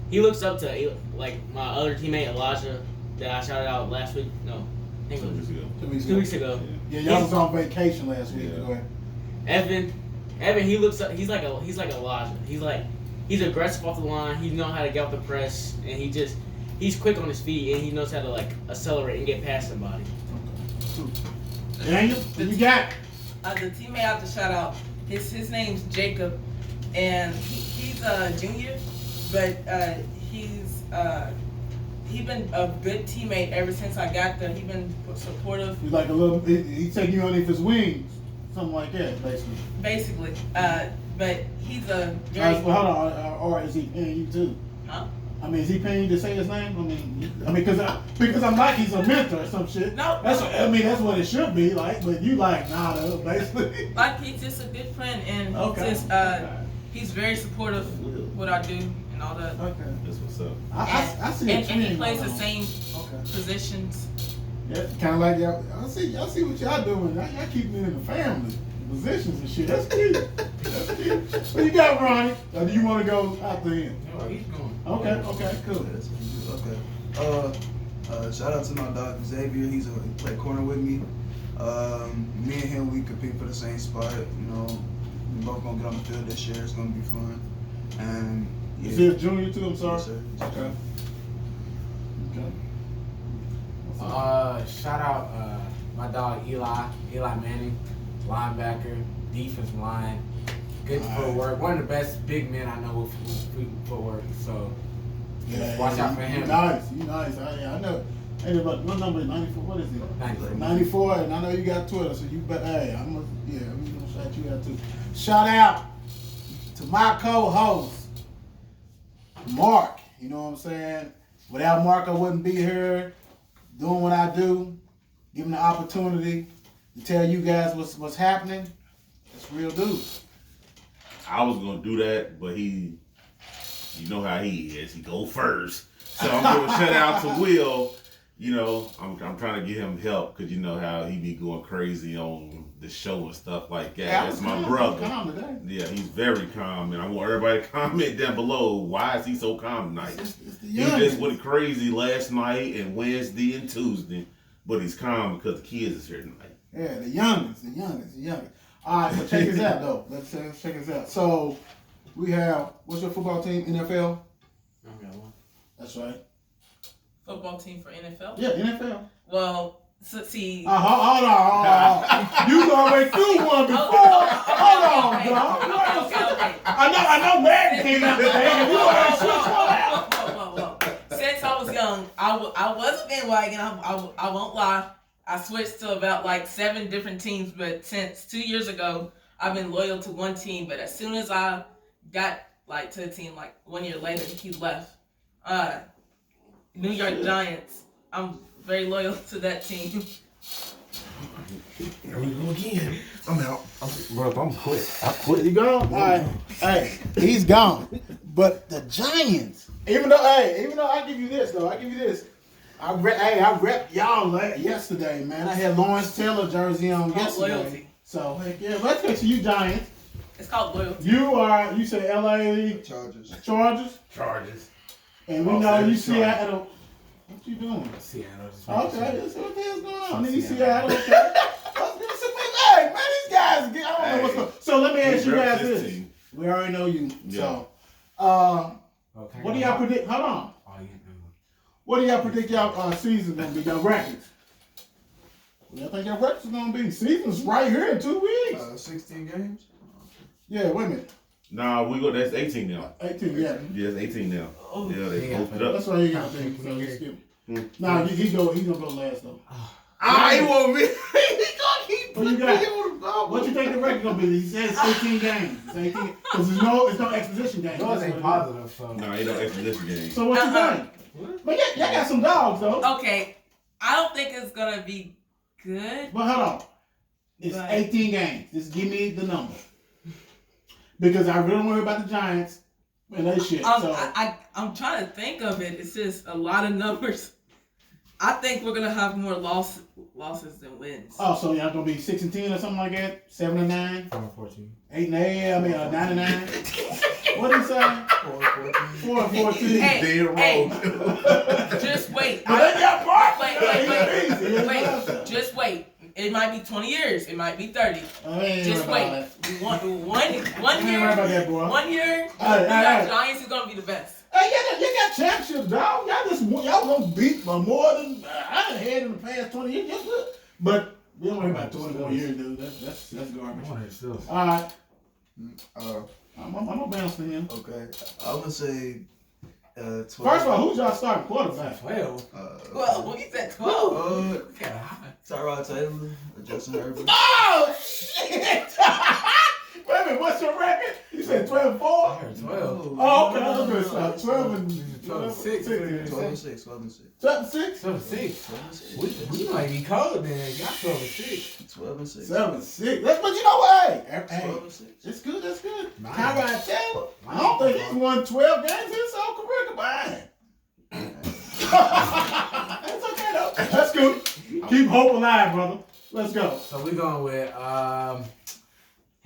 he looks up to like my other teammate Elijah that I shouted out last week. No, I think it was 2 weeks ago. Yeah, y'all was on vacation last week. Yeah. Go ahead. Evan, he looks up. He's like Elijah. He's aggressive off the line. He knows how to get off the press, and he's quick on his feet, and he knows how to like accelerate and get past somebody. Daniel, you got? The teammate I have to shout out. His name's Jacob, and he's a junior, but he's been a good teammate ever since I got there. He's been supportive. He's like a little. He's taking you underneath his wings, something like that, basically. Basically, but he's a very. Well, hold on, or is he paying you too? Huh? I mean, is he paying you to say his name? I mean, because I'm like he's a mentor or some shit. No. That's what it should be like. But you like nah, though, basically. Like he's just a good friend, and he's very supportive of what I do and all that. Okay. That's what's up. I see. And he plays the same positions. Yeah, kind of like y'all. I see what y'all doing. Y'all keeping it in the family. Positions and shit. That's cute. That's cute. What you got, Ronnie? Or do you want to go after him? No, he's going. Okay, cool. Okay. Shout out to my dog Xavier. He played corner with me. Me and him, we compete for the same spot. You know, we both gonna get on the field this year. It's gonna be fun. And yeah. Is he a junior too? I'm sorry. Yes, sir. Okay. Shout out my dog Eli Manning, linebacker, defensive line, good footwork. One of the best big men I know with footwork. So watch out for him. You nice. I know. Hey, but what number is 94? What is it? 94. 94, and I know you got Twitter, so you bet. Hey, I'm gonna shout you out too. Shout out to my co-host, Mark. You know what I'm saying? Without Mark, I wouldn't be here doing what I do, giving the opportunity to tell you guys what's happening. It's real dude. I was gonna do that, but you know how he is. He go first. So I'm gonna shout out to Will. You know, I'm trying to get him help because you know how he be going crazy on the show and stuff like that. Yeah, that's my brother. Calm today. Yeah, he's very calm, and I want everybody to comment down below. Why is he so calm tonight? It's the He just went crazy last night and Wednesday and Tuesday, but he's calm because the kids is here tonight. Yeah, the youngest. All right, but check this out though. Let's check this out. So we have, what's your football team? NFL. I got one. That's right. Football team for NFL? Yeah, NFL. Well, so see. Hold on. You already threw one before. Hold on, bro. Okay. I know Madden came out today, and we already switched one out. Whoa. Since I was young, I was a bandwagon. I won't lie. I switched to about like 7 different teams, but since 2 years ago, I've been loyal to one team. But as soon as I got like to the team, like 1 year later, he left. New York Giants. I'm very loyal to that team. Here we go again. I'm out. I'm quit. I There quit. you go. All right. Hey, he's gone. But the Giants, even though I give you this, I rep y'all yesterday, man. I had Lawrence Taylor jersey on yesterday. Loyalty. So heck yeah, let's get to you, Giants. It's called loyalty. You say LA Chargers. and we know you Seattle. What you doing? Seattle. Just Okay, let's see what the hell's going on. Nigga, Seattle. Okay. Let's give us some. Hey, man, these guys. I don't know what's going on. So let me ask you guys this. We already know you. Yeah. So, what do y'all predict? Hold on. Oh, yeah. What do y'all predict y'all season gonna be? Y'all records? What y'all think y'all records is gonna be? Season's right here in 2 weeks. 16 games. Yeah, wait a minute. Nah, that's 18 now. 18, yeah. Yeah, it's 18 now. Oh, Yeah, they yeah. posted up. That's why you gotta think. So let's skip. Nah, he's gonna go last though. He want me. He gonna keep What you got? What you think the record gonna be? He says 18 games. It's 18 because it's no exposition game. Yours ain't positive, so. Nah, he don't exit this game. So what you think? But y'all got some dogs though. Okay, I don't think it's gonna be good. But hold on. It's But- 18 games. Just give me the number. because I really don't worry about the Giants and they shit. I'm trying to think of it. It's just a lot of numbers. I think we're gonna have more losses than wins. Oh, so y'all gonna be 6-10 or something like that? 7-9? 4-14. 8-8? I mean, 9-9? What did he say? 4-14. Hey, just wait. But they got Barkley. Wait. Just wait. It might be 20 years. It might be 30. Just wait. One year. One year. Giants is gonna be the best. Hey, you got championships, dog. Y'all gonna beat by more than I done had in the past 20 years. But we don't worry about 20 more years, dude. That's garbage. All right. I'm gonna bounce to him. Okay, I'm gonna say 12. First of all, who's y'all starting quarterback? 12. Well, when you said 12, Tyrod Taylor, Justin Herbert. Oh shit! Wait a minute, what's your record? You said 12-4? I heard 12. Oh, okay. I was gonna start 12 and 12-6. 12-6. 12-6. We might be cold then. Y'all 12-6. 12-6. 7-6. But you know what? Hey, 12-6. That's good. That's good. Nice. Tyrod Taylor. I don't think he's won 12 games his whole career combined. That's okay though. That's good. Keep hope alive, brother. Let's go. So we're going with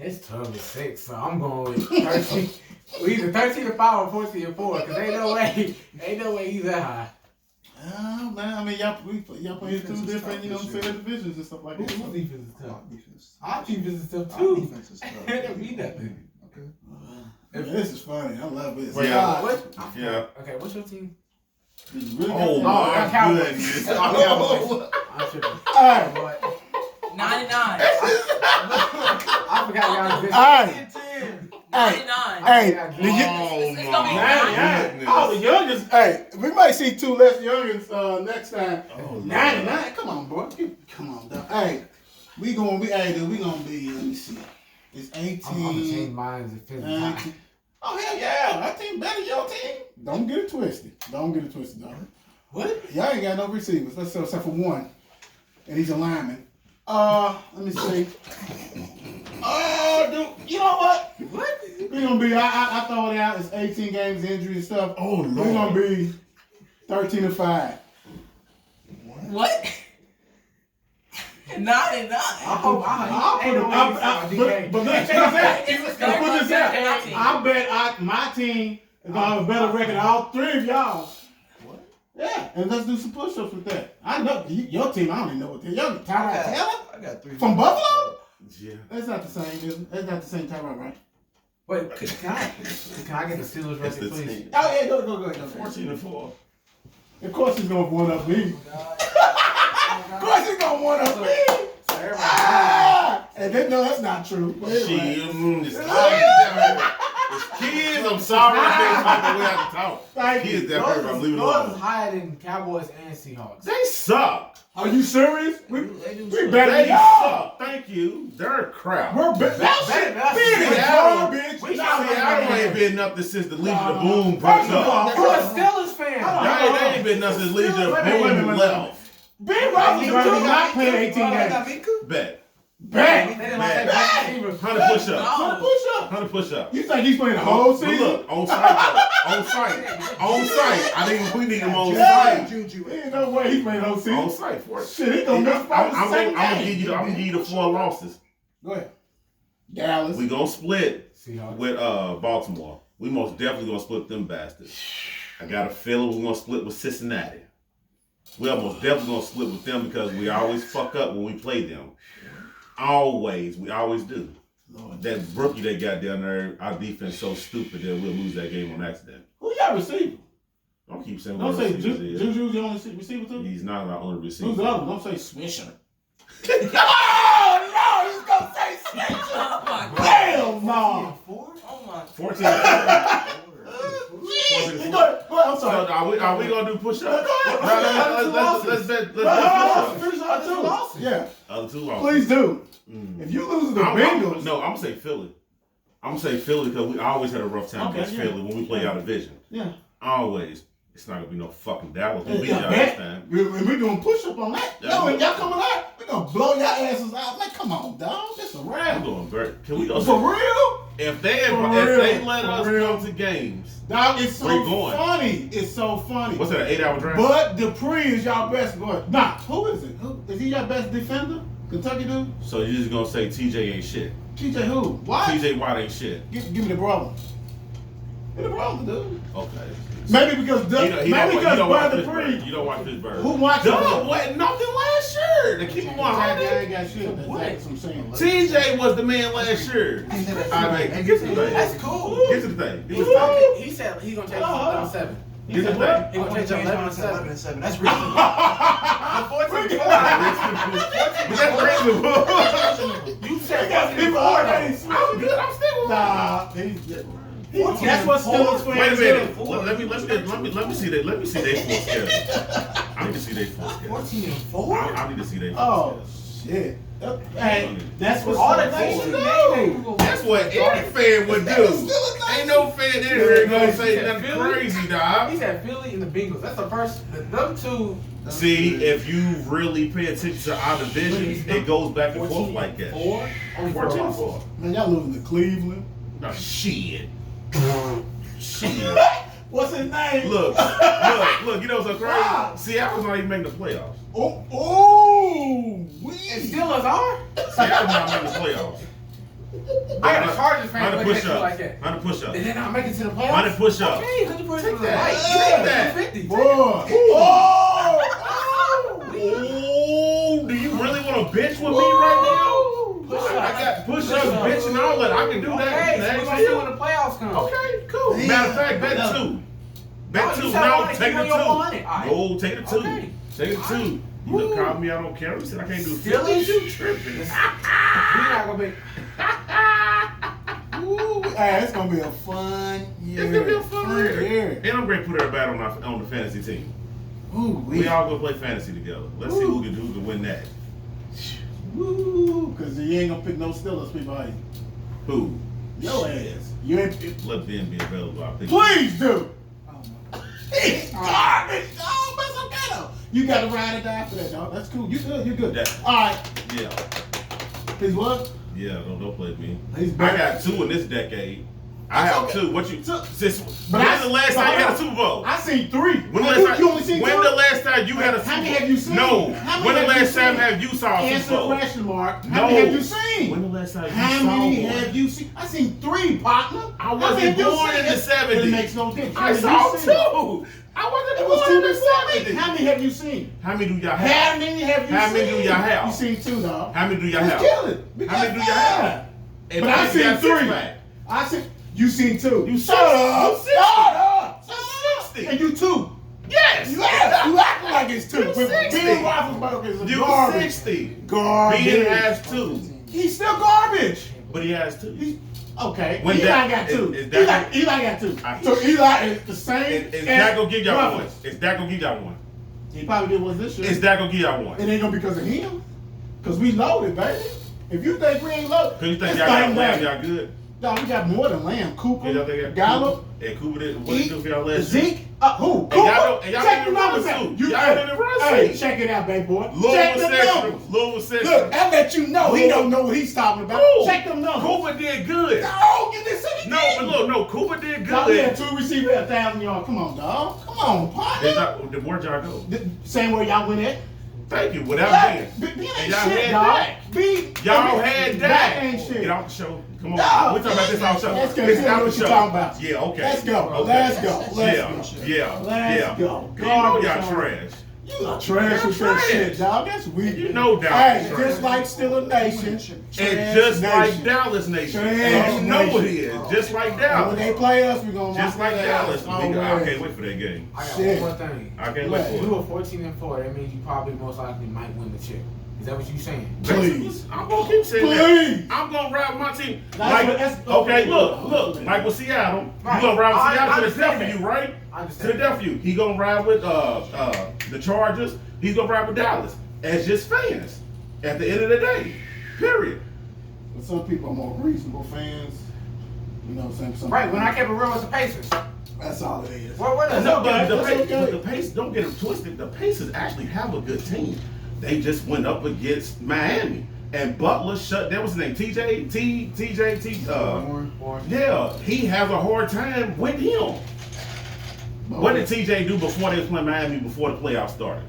it's 12-6, so I'm going with 13. We either 13-5 or 14-4, because ain't no way he's that high. Man, I mean, y'all play two different, divisions and stuff like that. Whose defense is tough? Defense. Our defense is tough Our too. defense is tough. That mean nothing. Okay. This is funny. I love this. Yeah. What? Yeah. Okay, what's your team? Oh my goodness. I'm tripping. All right. Boy. 99. I forgot y'all was Hey. 99. Hey, It's gonna be 99. Oh, the youngest. Hey, we might see two less youngins next time. 99. Come on, bro. Come on, dog. Hey, we gonna be. Let me see. It's 18. I'm gonna change mine to 15. Oh hell yeah! Our team better than your team. Don't get it twisted. Dog. What? Y'all ain't got no receivers. Let's say except for one, and he's a lineman. Let me see. Dude, you know what? What? We're gonna be. I throw it out. It's 18 games, injury and stuff. Oh Lord. We're gonna be 13-5. What? 99. I'll put it. But let's check this out. Put this out. I bet my team is gonna have a better record than all three of y'all. What? Yeah, and let's do some push-ups with that. I know your team. I don't even know what they're. Y'all Tyrod Taylor I got 3. from Buffalo. Yeah. That's not the same, is it? That's not the same Tyrod, right? Wait, can I get the Steelers That's record, the please? team. Oh yeah, go ahead. 14-4. Of course he's gonna one up me. Of course he's gonna one up me. And then no, that's not true. It's kids, I'm sorry if they talk the way I can talk. Thank Kids you. that hurt, I'm leaving it Yours is alone. higher than Cowboys and Seahawks. They suck. Are you serious? We They better than y'all. suck. Thank you. They're crap. We're better. Y'all shit better. big as garbage. We Y'all ain't been nothing since the Legion of Boom broke First of all, up. You're a Steelers fan. Y'all ain't been nothing since Legion of Boom left. Big Roethlisberger is not playing 18 games. Bet. Bang! They didn't like that receivers. 100 push-ups. Put a push up. 100 push-ups. You think he's playing the whole But season? look, on site. On site. We need him on site. Ain't no way he's playing the whole season. On site for it. Shit, he gonna miss probably the same I'm game. gonna give you the 4 losses. Go ahead. Dallas. We gonna split Seahawks. with Baltimore. We most definitely gonna split them bastards. I got a feeling we're gonna split with Cincinnati. We almost definitely gonna split with them because we always fuck up when we play them. Always, we always do. Lord. That rookie they got down there, our defense so stupid that we'll lose that game on accident. Who y'all receiver? Don't keep saying Don't what say receivers is. Juju's the only receiver too? He's not our only receiver. Who's the other one? Don't say Swisher. Oh no, he's gonna say Swisher. Oh my God. Hell no. Oh my. 14. I'm So sorry. are we gonna do push-ups? Let's Let's do finish our two losses. Yeah, other 2 losses. please do. If you lose to the Bengals, No, I'm gonna say Philly. I'm gonna say Philly because we always had a rough time against yeah. Philly when we play our division. yeah, Always. It's not gonna be no fucking Dallas. We beat yeah, y'all bet. this time. We're doing push up on that. Yeah. No, when y'all coming out, we're gonna blow your asses out. Like, come on, dog, this a I'm rap. going Bert. Can we go? For real? If they let us come to games, dog, it's so we're going. funny. It's so funny. What's that? An 8-hour drive? But Dupree is y'all best boy. Nah, who is it? Who is he? Your best defender? Kentucky dude? So you're just gonna say TJ ain't shit? TJ who? What? TJ Watt ain't shit. Give me the brother. Give me the brother, dude. Okay. Maybe because Brother Dupree. You don't watch Pittsburgh. Who watches? Doug wasn't nothing last year. To keep him on I high. ain't got shit. That's what I'm saying. TJ was the man last year. All right, get to the thing. That's cool. Get to the thing. Get to the thing. He said he's gonna change it to 7. Get to the thing. He's gonna change it to 11 and 7. 7. That's reasonable. But that's reasonable. You said People already swear. I'm good. I'm still with Nah, that's what Steelers Wait a fans minute. do. Let me see that. Let me see their full schedule. I need to see their full schedule. 14 and 4. I need to see their full Oh schedule. shit! Hey, that's what All the Steelers nations do. That's what any fan would do. Ain't no fan in here gonna say nothing crazy, dog. He said Philly and the Bengals. That's the first. Them two. See, if you really pay attention to our divisions, it goes back and forth like that. 4. Only 4 14 losses. 4. Man, y'all losing to Cleveland. No, shit. Shit. What's his name? Look, you know what's so crazy? Seattle's not even making the playoffs. Oh, we. And Steelers are? Seattle's not making the playoffs. I got a Chargers fan 100 looking at you push-ups. like that. 100 push-ups. And they're not making it to the playoffs? 100 push-ups. Okay, 100 push-ups. Take that. Right. Take that. 50. Boy. Oh. Oh, do you really want to bench with me right now? I got push-ups, bench, and all that. I can do that. Okay, so we're going to see when the playoffs come. Okay, cool. Matter of fact, bet 2. Bet 2. No, take the 2. No, take the 2. Okay. Take the 2. You look, called me out on camera. You said I can't do Steelers? You tripping. We're not going to be. Ooh, hey, it's gonna be a fun year. It's gonna be a fun year. year. And I'm going to put everybody on the fantasy team. Ooh, We all gonna play fantasy together. Let's see who can win that. Woo, cause you ain't gonna pick no Steelers people, are you? Who? Your ass. You ain't. Let Ben be available. I think. Please do. He's garbage, dog. But it's okay though. You gotta ride or die for that, dog. That's cool. You good. You good. That- All right. Yeah. He's what? Yeah. Don't play me. He's I back. got 2 in this decade. I That's have okay. 2. What you? So- Since But when's I- the last time you had a Super Bowl? I seen 3. When the You only seen 2? when the last time you had a Super How Bowl? many have you seen? No. How many When the have you last time seen? have you saw a Answer Super the Bowl? question mark. How No. many have you seen? When the last time you How saw many one? have you seen? I seen 3, partner. I How wasn't many have you born seen? in the 70s. It makes no difference. How I many saw have you seen? 2. I wasn't It was born 2 in the before me. 70s. How many have you seen? How many do y'all How have? many have you How seen? many do y'all have? You seen 2, dog. How many do y'all Let's have? kill it. We How many got do y'all have? 5. If But I you seen got 3. 6-pack. I seen. You seen 2. You Shut six- up. you 60. Shut up. You 60. And you 2. Yes. You acting like it's 2. You With 60. Ben Roethlisberger is You garbage. 60. Garbage. Ben has 2. He's still garbage. But he has 2. Okay. When Eli that- got 2. is that- Eli got 2. I- So Eli is the same. Is that gonna give y'all one? Ruffles. Is that gonna give y'all one? He probably did one this year. Is that gonna give y'all one? It ain't gonna be because of him. Cause we loaded, baby. If you think we ain't loaded, Cause you think it's y'all got Lamb. Lamb, y'all good? No, we got more than Lamb. Cooper, Yeah, y'all think y'all Gallup, And Cooper did what he do for y'all last year? Zeke. Who? Cooper? And y'all Check didn't the run numbers the out. suit. You Y'all didn't run the Hey, suit. check it out, baby boy. Check Louisville the Central. numbers. Louisville Central. Look, I let you know he Louisville- don't know what he's talking about. Who? Check them numbers. Cooper did good. No, you didn't say it. No, but look, no, Cooper did Dog, we had good. 2 receivers at 1,000 yards. Come on, dog. Come on, partner. Where'd y'all go? Same way y'all went at. Thank you. Without Yeah, Ben. B ain't And y'all shit, had dog. Dak. B, Y'all had Dak that. ain't shit. Get off the show. Come on. No, we talking about this off show. let's go. This See out what the you show. talking about. Yeah, okay. Let's go. Okay. Let's go. Let's Yeah, go. yeah, Let's yeah. go. You know Garbage y'all on. trash. You are trash Y'all with that trash. shit, dog. That's weak. You know Dallas Hey, is trash. just like Steelers Nation. And just like Nation. Dallas Nation. Trash And you know Nation. it is. Just like And Dallas. when they play us, we're going to Just like Dallas. I can't wait for that game. I got Shit. one more thing. I can't What? wait for You it. were 14 and 4. That means you probably most likely might win the chip. Is that what you saying? Please. I'm gonna keep saying Please. that. I'm gonna ride my team. That's Like, that's- okay, look, like with Seattle, Right. you gonna ride with I Seattle to the understand death of you, right? I To understand. the death of you. He gonna ride with the Chargers. He's gonna ride with Dallas as just fans. At the end of the day, period. But some people are more reasonable fans. You know what I'm saying? Some Right, when I kept it real with the Pacers. That's all it is. Where does No, okay, but that's okay. the Pacers, don't get it twisted. The Pacers actually have a good team. They just went up against Miami. And Butler shut. That was his name. More. Yeah, he has a hard time with him. What did TJ do before they was playing Miami before the playoffs started?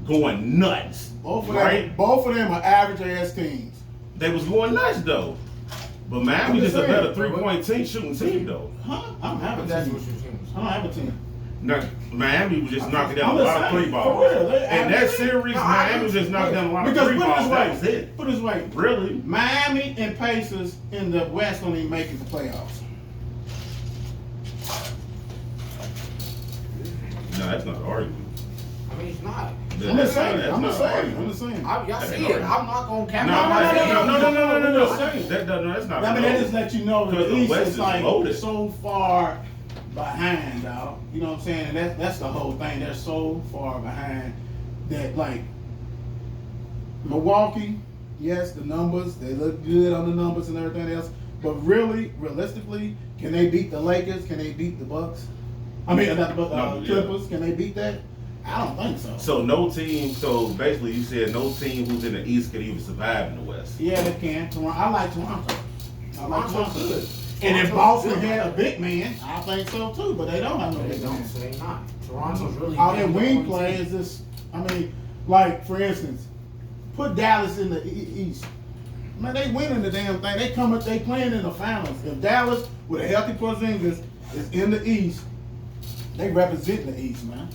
Going nuts. Both of right? them, both of them are average ass teams. They was going nuts though. But Miami I'm just just a better saying. 3-point team shooting team though. Huh? I don't have a That's team. what you're saying. I don't have a team. Now, Miami was just knocking down I'm a just lot of saying, three for balls. real, they And that average. series, Miami was just knocking down a lot of Because three put it balls. this That was way. it. Put it this way. Really? Miami and Pacers in the West don't even make it to playoffs. No, that's not an argument. I mean, it's not. I'm just saying. That's I'm not just an saying. argument. I'm just saying. Y'all That see ain't it. no- I'm not gonna count. No, no. That's not. I mean, that just let you know that Because the the East West is is like loaded. so far behind, dog. You know what I'm saying? And that's the whole thing. They're so far behind that, like, Milwaukee, yes, the numbers, they look good on the numbers and everything else. But really, realistically, can they beat the Lakers? Can they beat the Bucks? I mean, not the Bucks, No, yeah. Clippers. Can they beat that? I don't think so. So no team. So basically, you said no team who's in the East could even survive in the West. Yeah, they can. I like Toronto. I like Toronto's Toronto. good. And if Toronto's Boston good. had a big man, I think so too. But they don't have no They big don't, man. so they not. Toronto's really All their good. wing play is just, I mean, like, for instance, put Dallas in the East. Man, they winning the damn thing. They playing in the finals. If Dallas, with a healthy Porzingis, is in the East, they represent the East, man.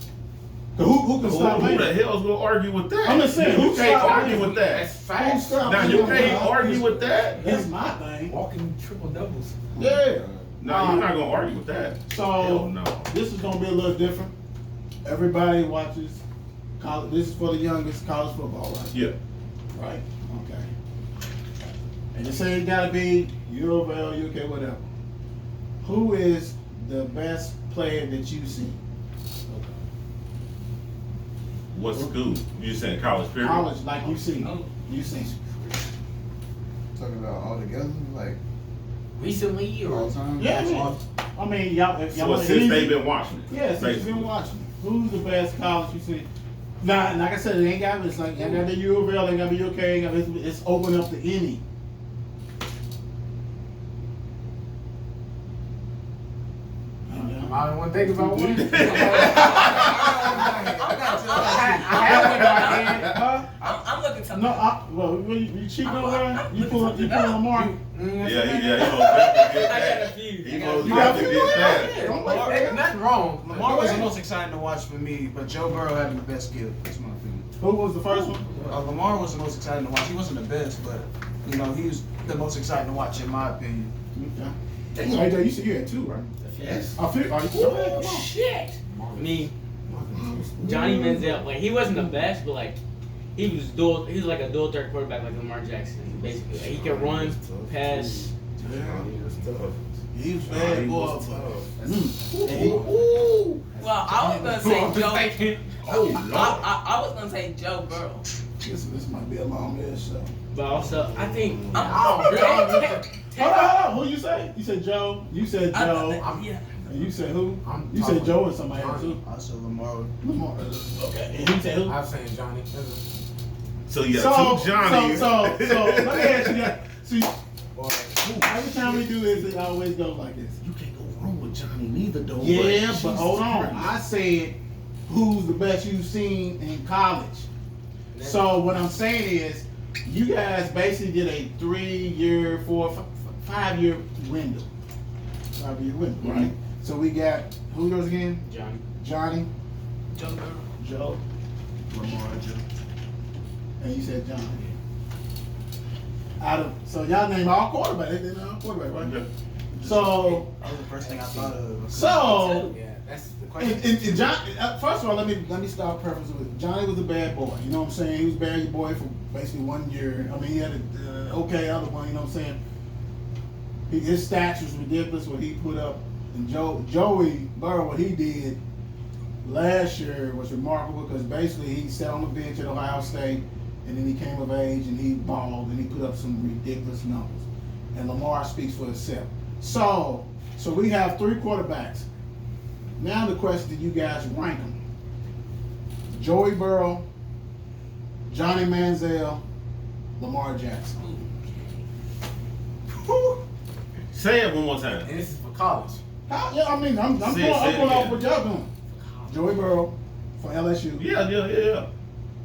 'Cause who can stop Who the them? hell's gonna argue with that? I'm just saying, you who can't stop argue with that. That's facts. Now you can't argue with that. That's my thing. Walking triple doubles. Yeah. No, you're not gonna argue with that. So Hell no. this is gonna be a little different. Everybody watches college. This is for the youngest college football, right? Yeah. Right. Okay. And you say it gotta be U of L, UK, whatever. Who is the best player that you've seen? What school? You saying college period? College, like you seen. Oh. You seen. Talking about all together, like Recently all or time. Yeah, I mean, y'all. If y'all So want since easy- they've been watching it. Yeah, since you've been basically. watching. Who's the best college you've seen? Nah, like I said, it ain't got. It's like ain't got the U of L, ain't got the UK, ain't got. It's open up to any. I don't want to think about one. I have one out here. Huh? I'm looking something. No, well, you cheating over there? You pull Lamar? Yeah, he gonna definitely get I got a that. few. He I got a gonna few. definitely Go get ahead. that. Don't wait for Hey, it. nothing wrong. Lamar was the most exciting to watch for me, but Joe Burrow had the best skill. That's my opinion. Who was the first one? Lamar was the most exciting to watch. He wasn't the best, but you know he was the most exciting to watch in my opinion. Okay. AJ, you said you had two, right? Yes. I feel. Are you go ahead, come on. Shit. Me, Johnny Manziel. Like he wasn't the best, but like he was dual. He was like a dual threat quarterback, like Lamar Jackson. Basically, like, he could run, pass. He was bad, boy. Well, I was gonna say Joe. Oh, I was gonna say Joe Burrow. This might be a long ass show. But also, I think Hold on. Who you say? You said Joe. You said Joe. Yeah. And you said who? I'm You said Joe and somebody else. Who? I said Lamar. Lamar. Okay. And he said who? I'm saying Johnny. So you got two Johnnies. So let me ask you that. See, every time we do this, it always goes like this. You can't go wrong with Johnny neither, though. Yeah, but Jesus hold on. Christ. I said, who's the best you've seen in college? So what I'm saying is, you guys basically did a 3-year, 5-year window. 5-year window, right? So we got, who goes again? Johnny. Johnny, Joe Burrow. Joe, Lamar, Joe. and you said Johnny. So y'all name all quarterbacks. They did all quarterbacks, right? Yeah. So, That was the first thing I thought of. so. Yeah, that's the And, question. and John, first of all, let me start prefacing with Johnny was a bad boy. You know what I'm saying? He was a bad boy for basically 1 year. I mean, he had an okay other one. You know what I'm saying? His stats was ridiculous. What he put up, and Joey Burrow, what he did last year was remarkable because basically he sat on the bench at Ohio State, and then he came of age and he balled and he put up some ridiculous numbers. And Lamar speaks for itself. So we have 3 quarterbacks. Now the question, do you guys rank them? Joey Burrow, Johnny Manziel, Lamar Jackson. Say it one more time. And this is for college. Yeah, I mean, I'm Say going it off again. what y'all doing. Joey Burrow for LSU. Yeah.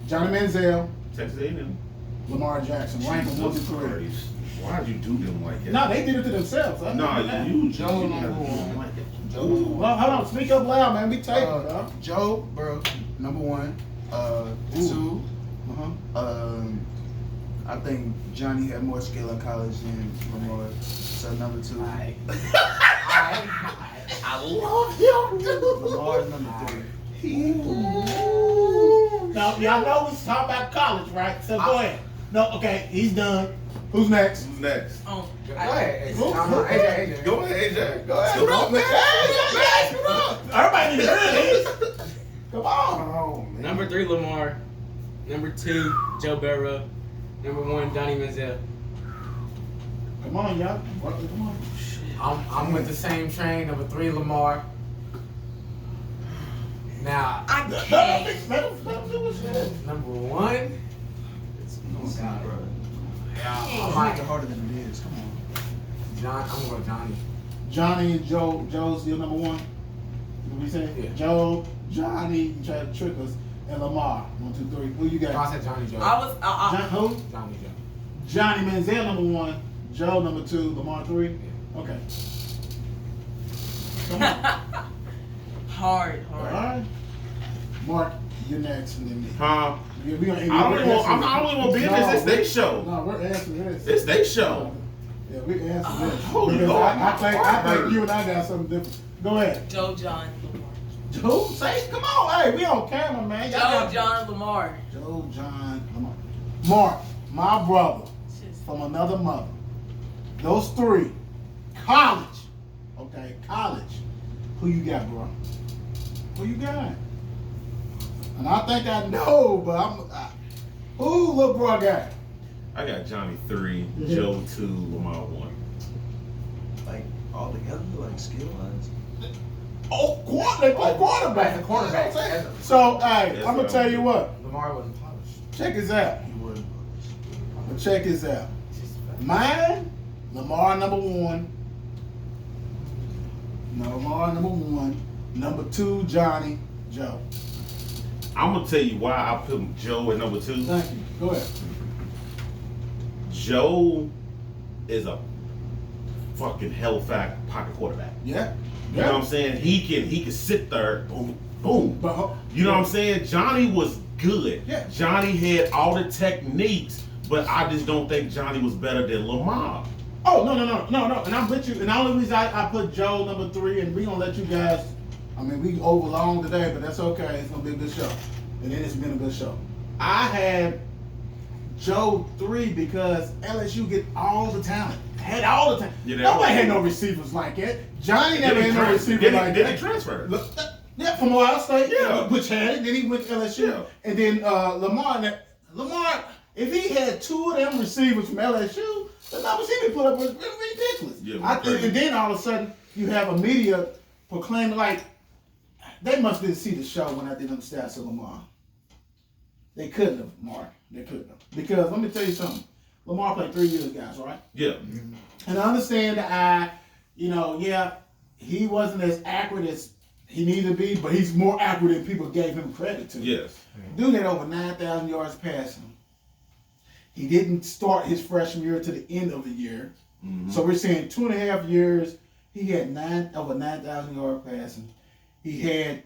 Johnny Manziel, Texas A&M. Lamar Jackson. Rank them 1 to 3. Christ. Why'd you do them like that? No, they did it to themselves. I Nah, know that. you Joe you number gotta do one. them like that. Joe number one. Well, hold on. Speak up loud, man. We taking, bro. Joe Burrow, number 1. Two. Uh-huh. I think Johnny had more skill in college than Lamar. So number 2. Alright. I love him, dude. Lamar's number 3. Now, y'all know we talking about college, right? So go ahead. No, okay, he's done. Who's next? Who's next? Oh, Go ahead. Who? AJ. Go ahead, AJ. Go ahead. Scoot up, man. Hey, scoot up. Everybody need to hear this. Come on. Oh, man. Number 3, Lamar. Number 2, Joe Burrow. Number 1, Johnny Manziel. Come on, y'all. Come on. I'm with the same train. Number 3, Lamar. Now, I Let can't. him do his shit. number 1. It's I making it harder than it is. Come on. I'm gonna go Johnny. Johnny and Joe. Joe's your number 1. What we say? Yeah. Joe, Johnny, you try to trick us, and Lamar. 1, 2, 3. Who you No, I got? said Johnny Joe. I was. John, who? Johnny Joe. Johnny Manziel number 1. Joe number 2. Lamar 3. Okay. Come on. hard. All right. Mark, you're next, and then me. Huh? Yeah, we gonna, I don't even want business. It's their show. No, we're answering this. It's their show. Yeah, we can answer this. Oh, Because Lord. I think you and I got something different. Go ahead. Joe John Lamar. Joe, say, come on, hey, we on camera, man. Y'all Joe got- John Lamar. Joe, John, Lamar. Mark, my brother from another mother. Those 3, college. Okay, college. Who you got, bro? Who you got? And I think I know, but who little bro got? I got Johnny 3, Mhm. Joe 2, Lamar 1. Like, all together, like, skill-wise. Oh, they play quarterback. That's a quarterback. You know what I'm saying? So, hey, That's I'm what gonna tell you what. Lamar wasn't polished. Check this out. He was. But check this out. Mine, Lamar number 1. No, Lamar number 1. Number 2, Johnny, Joe. I'm gonna tell you why I put Joe at number 2. Thank you. Go ahead. Joe is a fucking hellfire pocket quarterback. Yeah. You know what I'm saying? He can sit there, boom, boom. But You know what I'm saying? Johnny was good. Yeah. Johnny had all the techniques, but I just don't think Johnny was better than Lamar. Oh, no. And I'm with you. And the only reason I put Joe number 3, and we gonna let you guys, I mean, we over long today, but that's okay. It's gonna be a good show. And then it's been a good show. I had Joe 3 because LSU get all the talent. Had all the talent. Yeah, Nobody had no receivers like that. Johnny never had no receiver like Did he that. transfer? Look, yeah, from Ohio State. Yeah. Which had it. Then he went to LSU. Yeah. And then Lamar, if he had 2 of them receivers from LSU, the numbers he would put up was ridiculous. Yeah, I think, crazy. and then all of a sudden you have a media proclaiming like they must didn't see the show when I did them stats of Lamar. They couldn't have, Mark. They couldn't have. Because let me tell you something. Lamar played 3 years, guys, right? Yeah. And I understand that he wasn't as accurate as he needed to be, but he's more accurate than people gave him credit to. Yes. Dude had over 9,000 yards passing. He didn't start his freshman year to the end of the year. Mm-hmm. So we're saying 2.5 years, he had over 9,000 yards passing. He had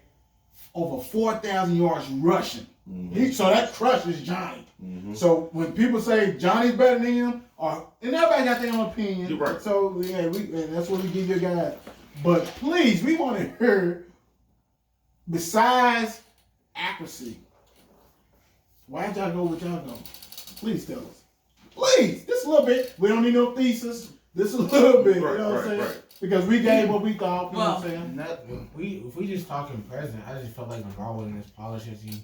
over 4,000 yards rushing. Mm-hmm. So that crushes Johnny. Mm-hmm. So when people say Johnny's better than him, and everybody got their own opinion. You're right. So yeah, and that's what we give you guys. But please, we want to hear, besides accuracy, why'd y'all go with y'all go? Please tell us. Please, just a little bit. We don't need no thesis. Just a little bit. Right, you know what I'm saying? right. Because we gave what we thought. You know what I'm saying? And that, If we just talking present, I just felt like Lamar wasn't as polished as he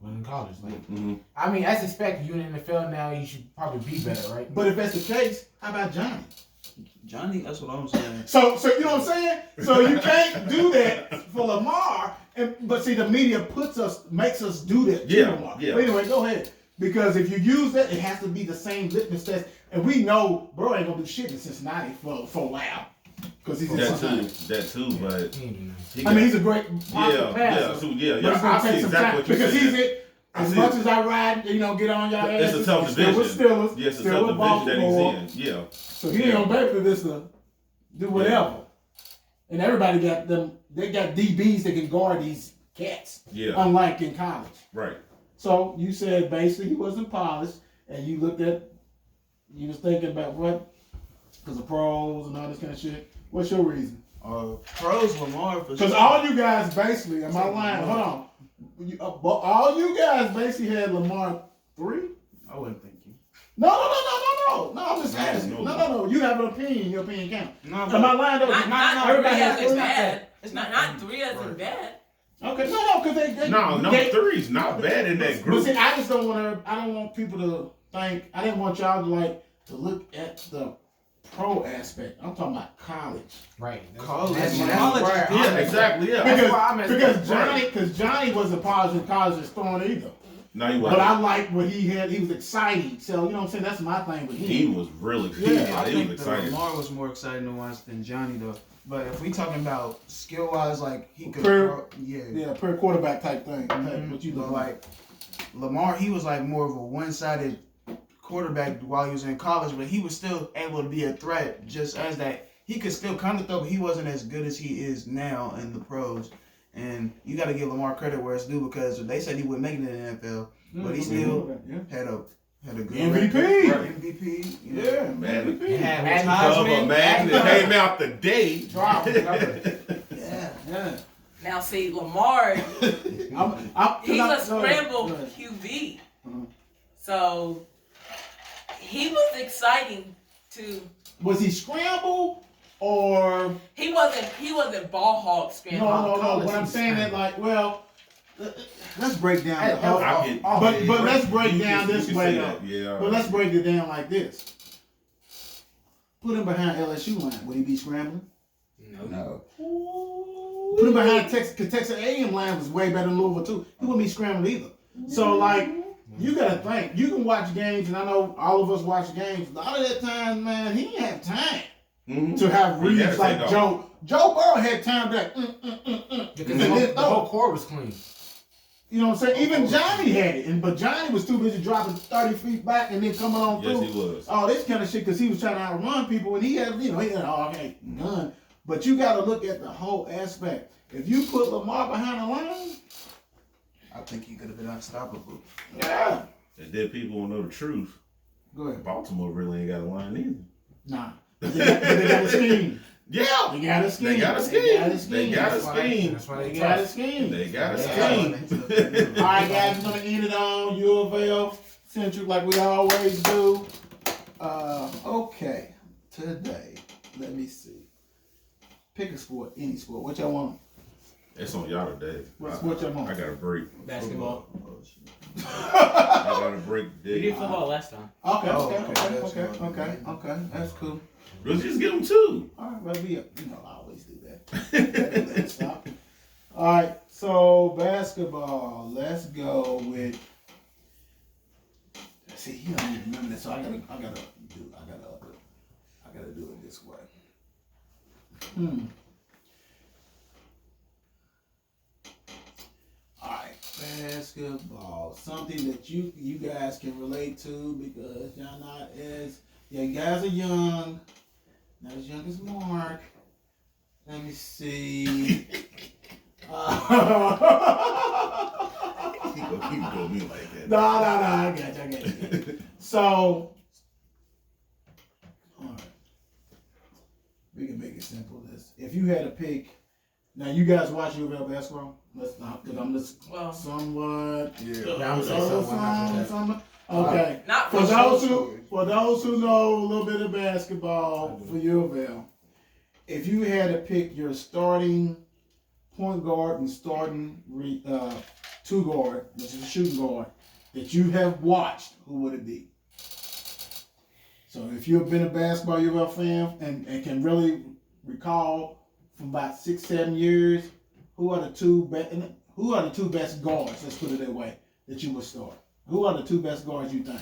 was in college. Like, Mm-hmm. I mean, as expected, you in the NFL now, you should probably be better, right? But if that's the case, how about Johnny? Johnny, that's what I'm saying. So you know what I'm saying? So you can't do that for Lamar. But see, the media makes us do that to Yeah, Lamar. yeah. But anyway, go ahead. Because if you use that, it has to be the same litmus test. And we know bro ain't gonna do shit in Cincinnati for loud. Because he's in Cincinnati. That too, but He ain't do nothing. I mean, he's a great passer. yeah. But it's gonna I take see some exactly time what you're because saying. he's it. As much as I ride, get on y'all ass. It's a tough Still with division. Steelers. Yes, it's a still tough with division that Baltimore. he's in. Yeah. So he ain't gonna be able to this to do whatever. And everybody got them. They got DBs that can guard these cats. Yeah. Unlike in college. Right. So you said basically he wasn't polished, and you looked at. You was thinking about what? Because of pros and all this kind of shit. What's your reason? Pros Lamar for Because sure. all you guys basically, am I lying? Hold on. All you guys basically had Lamar 3? I wouldn't think you. No, I'm just asking. No. No. You have an opinion. Your opinion counts. No, Am I lying? Not Everybody three has as in 3. bad. It's Not not- 3 as in bad. Okay, no, because they No, number 3's not bad in that But group. see, I just don't want to. I don't want people to think. I didn't want y'all to look at the pro aspect. I'm talking about college. Right. College. That's That's college. where Yeah, exactly. Yeah. That's why I'm at Because Johnny wasn't polished in college as throwing either. No, he But wasn't. I like what he had. He was exciting. So you know what I'm saying. That's my thing with him. He was really good. Yeah, I he think was that excited. Lamar was more exciting to watch than Johnny though. But if we talking about skill wise, like he could, Yeah, per quarterback type thing. What you But look like? like Lamar, he was like more of a one-sided quarterback while he was in college, but he was still able to be a threat. Just as that, he could still kind of throw, but he wasn't as good as he is now in the pros. And you got to give Lamar credit where it's due because they said he wouldn't make it in the NFL, but he still had a good MVP. record. MVP. You know. Yeah, Man, MVP. Had Cover, Heisman. man. It came out the day. Yeah. Now see, Lamar, he's a scramble Go ahead. QB. Mhm. So he was exciting to. Was he scramble or He wasn't ball hog scramble. no? college What I'm is saying is scramble. like, well, let's break down. Hey, But let's break You down can this say way that, though. yeah. But let's break it down like this. Put him behind LSU line. Would he be scrambling? No. Put him behind Texas, because Texas A&M line was way better than Louisville too. He wouldn't be scrambling either. So like, you gotta think. You can watch games, and I know all of us watch games. A lot of that time, man, he didn't have time to have He had reads to like take Joe. Joe Burrow had time to like, Because and the then whole throw. core was clean. You know what I'm saying? Even Johnny had it, but Johnny was too busy dropping 30 feet back and then coming on Yes, through. he was. All this kind of shit because he was trying to outrun people and he had okay, gun. But you got to look at the whole aspect. If you put Lamar behind the line, I think he could have been unstoppable. yeah. And then people will know the truth. Go ahead. Baltimore really ain't got a line either. Nah. But they got a scheme. Yeah. They got a scheme. They got a scheme. They got a scheme. They got a scheme. That's why They they got a tough. scheme. They got a Yeah. scheme. All right, guys, we're going to end it on U of L Central like we always do. Okay. Today, let me see. Pick a sport, any sport. What y'all want? It's on y'all today. What sport y'all I want? got a break. Basketball. I got a break We today. did football last time. Okay, Oh, okay. That's cool. Let's just give them two. All right, well, I always do that. Stop. All right, so basketball. Let's go with. See, you don't even remember this, so I gotta do it this way. All right, basketball. Something that you guys can relate to because y'all not as you guys are young. Not as young as Mark. Let me see. He gonna keep doing me like that. No, I got you. So, all right. We can make it simple. If you had to pick, now you guys watch U of L basketball? Let's not, because I'm just somewhat. Yeah, I'm saying Somewhat. Okay. Not For those who know a little bit of basketball for U of L, if you had to pick your starting point guard and starting two guard, which is a shooting guard, that you have watched, who would it be? So if you've been a basketball U of L fan and can really recall from about 6-7 years, who are the two best guards? Let's put it that way that you would start. Who are the two best guards you think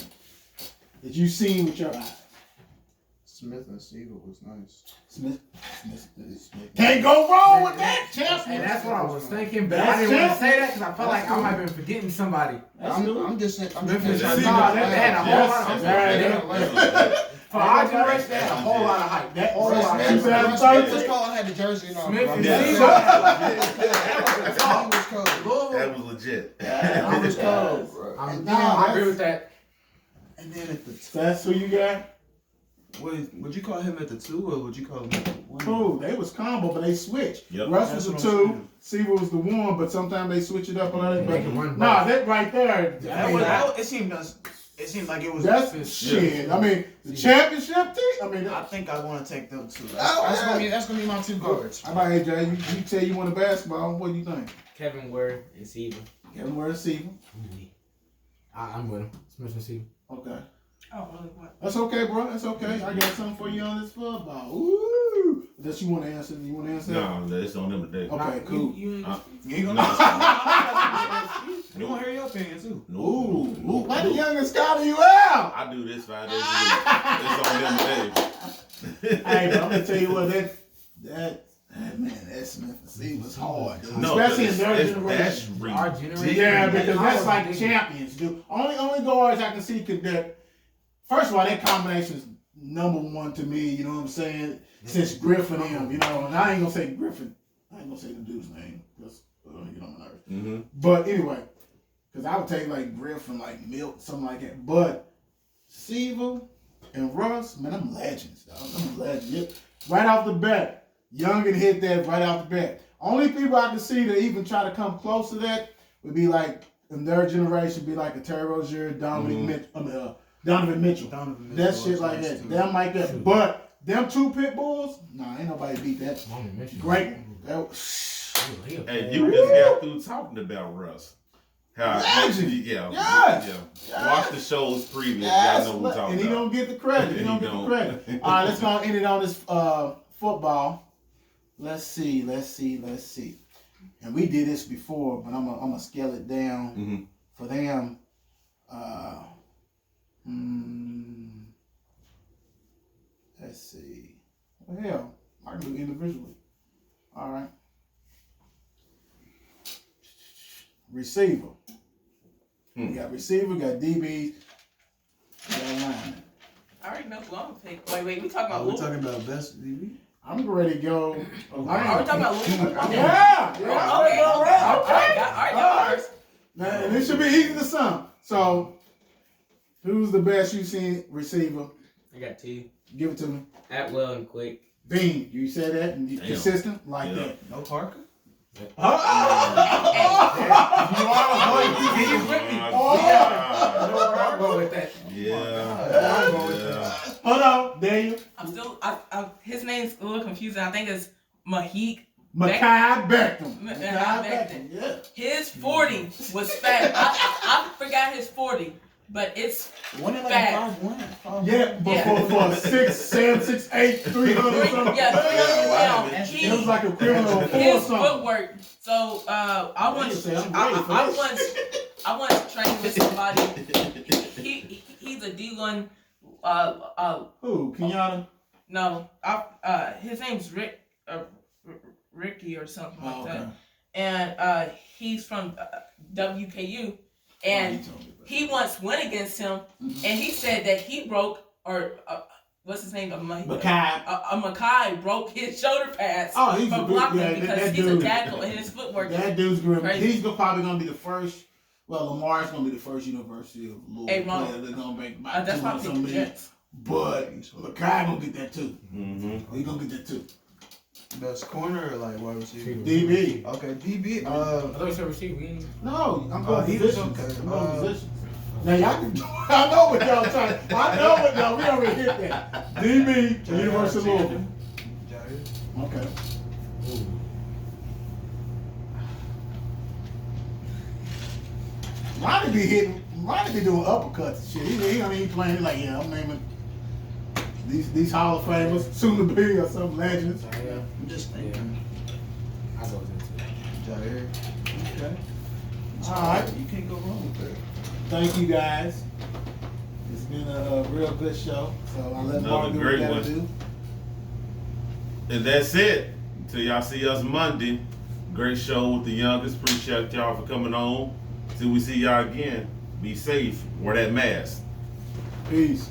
that you've seen with your eyes? Smith and Steve was nice. Smith. Can't go wrong with that, champ. And that's what I was thinking, but That's I didn't want to it. say that because I felt That's like I cool. might have been forgetting somebody. I'm just saying. Memphis that's- Tennessee, that's- they had a whole lot of that's- For our generation, they had a whole lot of hype. That whole lot of Smith- hype. Smith- Just call. I had the jersey and all. Smith and Yeah. Steve. That was cold. That was legit. That was cold, bro. I agree with that. And then at the That's who you got? wait, would you call him at the 2 or would you call him at the 1? Cool. They was combo, but they switched. Yep. Russ was the That's what 2, I'm Seaver was the 1, but sometimes they switch it up on that. They can run Nah, both. that right there. I mean, It seemed like it was. that's shit. I mean, the championship team. I mean, I think I want to take them two. Oh, That's gonna be my two guards. how about AJ? You tell you want a basketball. What do you think? Kevin Ware and Seaver. Kevin Ware, Seaver. I'm with him. Smith and Steve. Okay. Oh, really? What? That's okay, bro. That's okay. I got something for you on this football. Ooh. Does you want to answer? You want to answer? No, it's on them today. Okay, cool. You ain't No. gonna. We want to hear your opinion too. Ooh. Why the youngest scouting you out? I do this 5 days a week. It's on them today. Hey, but I'm gonna tell you what, that Smith and Steve was hard, dude. No, Especially in their that's generation. Our generation. Yeah, because I that's was like thinking- champions, dude. Only guards I can see could that. First of all, that combination is number 1 to me. You know what I'm saying? Since Griffin and him, you know, and I ain't gonna say Griffin. I ain't gonna say the dude's name because you know my nerves. Mm-hmm. But anyway, because I would take like Griffin, like Milt, something like that. But Seaver and Russ, man, I'm legends, dog. I'm legends. Yeah. Right off the bat, Youngin hit that right off the bat. Only people I can see that even try to come close to that would be like in their generation, be like a Terry Rozier, Donovan Mitchell. Donovan That Mitchell shit was like nice, that. too. Them like that. But them 2 pit bulls, nah, ain't nobody beat that. Great. Hey, you just got through talking about Russ. Legend. Yeah. Yes. Watch the shows previous. Yes, Y'all know what we're talking and he about. don't get the credit. He don't get the credit. All right, let's go end it on this football. Let's see. And we did this before, but I'm gonna scale it down Mhm. for them. Let's see. Well, hell, I can do individually. All right. Receiver. We got receiver, got DBs, got lineman. I already know who I'm gonna pick. Wait, we talking about Are we Luke? talking about best DB? I'm ready to go. Are we talking about Luke? Yeah. Okay, all right, go first. Now, and it should be easy to sum. So, who's the best you've seen receiver? I got 2. Give it to me. Atwell and Quick. Bean, you said that and you Damn. consistent like Yeah. that. No Parker? You are I'll go with that. Yeah. Hold on, Daniel. I'm still. His name's a little confusing. I think it's Mahik. Makai Beckham. Makai Beckham. Yeah. His 40 was fat. I forgot his 40, but it's One in like fat. 5'1". Yeah, but for 6'7", 6'8", 300 something. Yeah, 300 pounds. It was like a criminal of 4 His something. footwork. So I once say I'm ready for I once trained with somebody. He's a D1. Who? Kenyatta? No, his name's Ricky or something like that. And he's from WKU. And he once went against him, and he said that he broke, or what's his name? Makai broke his shoulder pads Oh, he's for a blocking big, because that he's dude. a tackle and his footwork. That dude's grim. Crazy. He's probably gonna be the first. Well, Lamar's gonna be the first University of Louisville player that's gonna make about That's why I 200 picked some the million. Jets. But Makai gonna get that too. Mm-hmm. He gonna get that too. Best corner or like wide receiver? DB. Okay, DB. I thought you said receiver. No, I'm going he was positions. okay. I'm going positions. Now y'all can. I know what y'all trying. I know what y'all. We already hit that. DB, University of Louisville. Jair. Okay. Ronnie be hitting. Ronnie be doing uppercuts and shit. He don't even playing. He like, yeah, I'm naming these Hall of Famers, soon to be or some legends. I'm just thinking. I go with that too. Jair. Okay. All right. You can't go wrong with that. Thank you guys. It's been a real good show. So I'll let Another Mark do what great he gotta one. do. And that's it. Till y'all see us Monday. Great show with the youngest. Appreciate y'all for coming on. Till we see y'all again. Be safe. Wear that mask. Peace.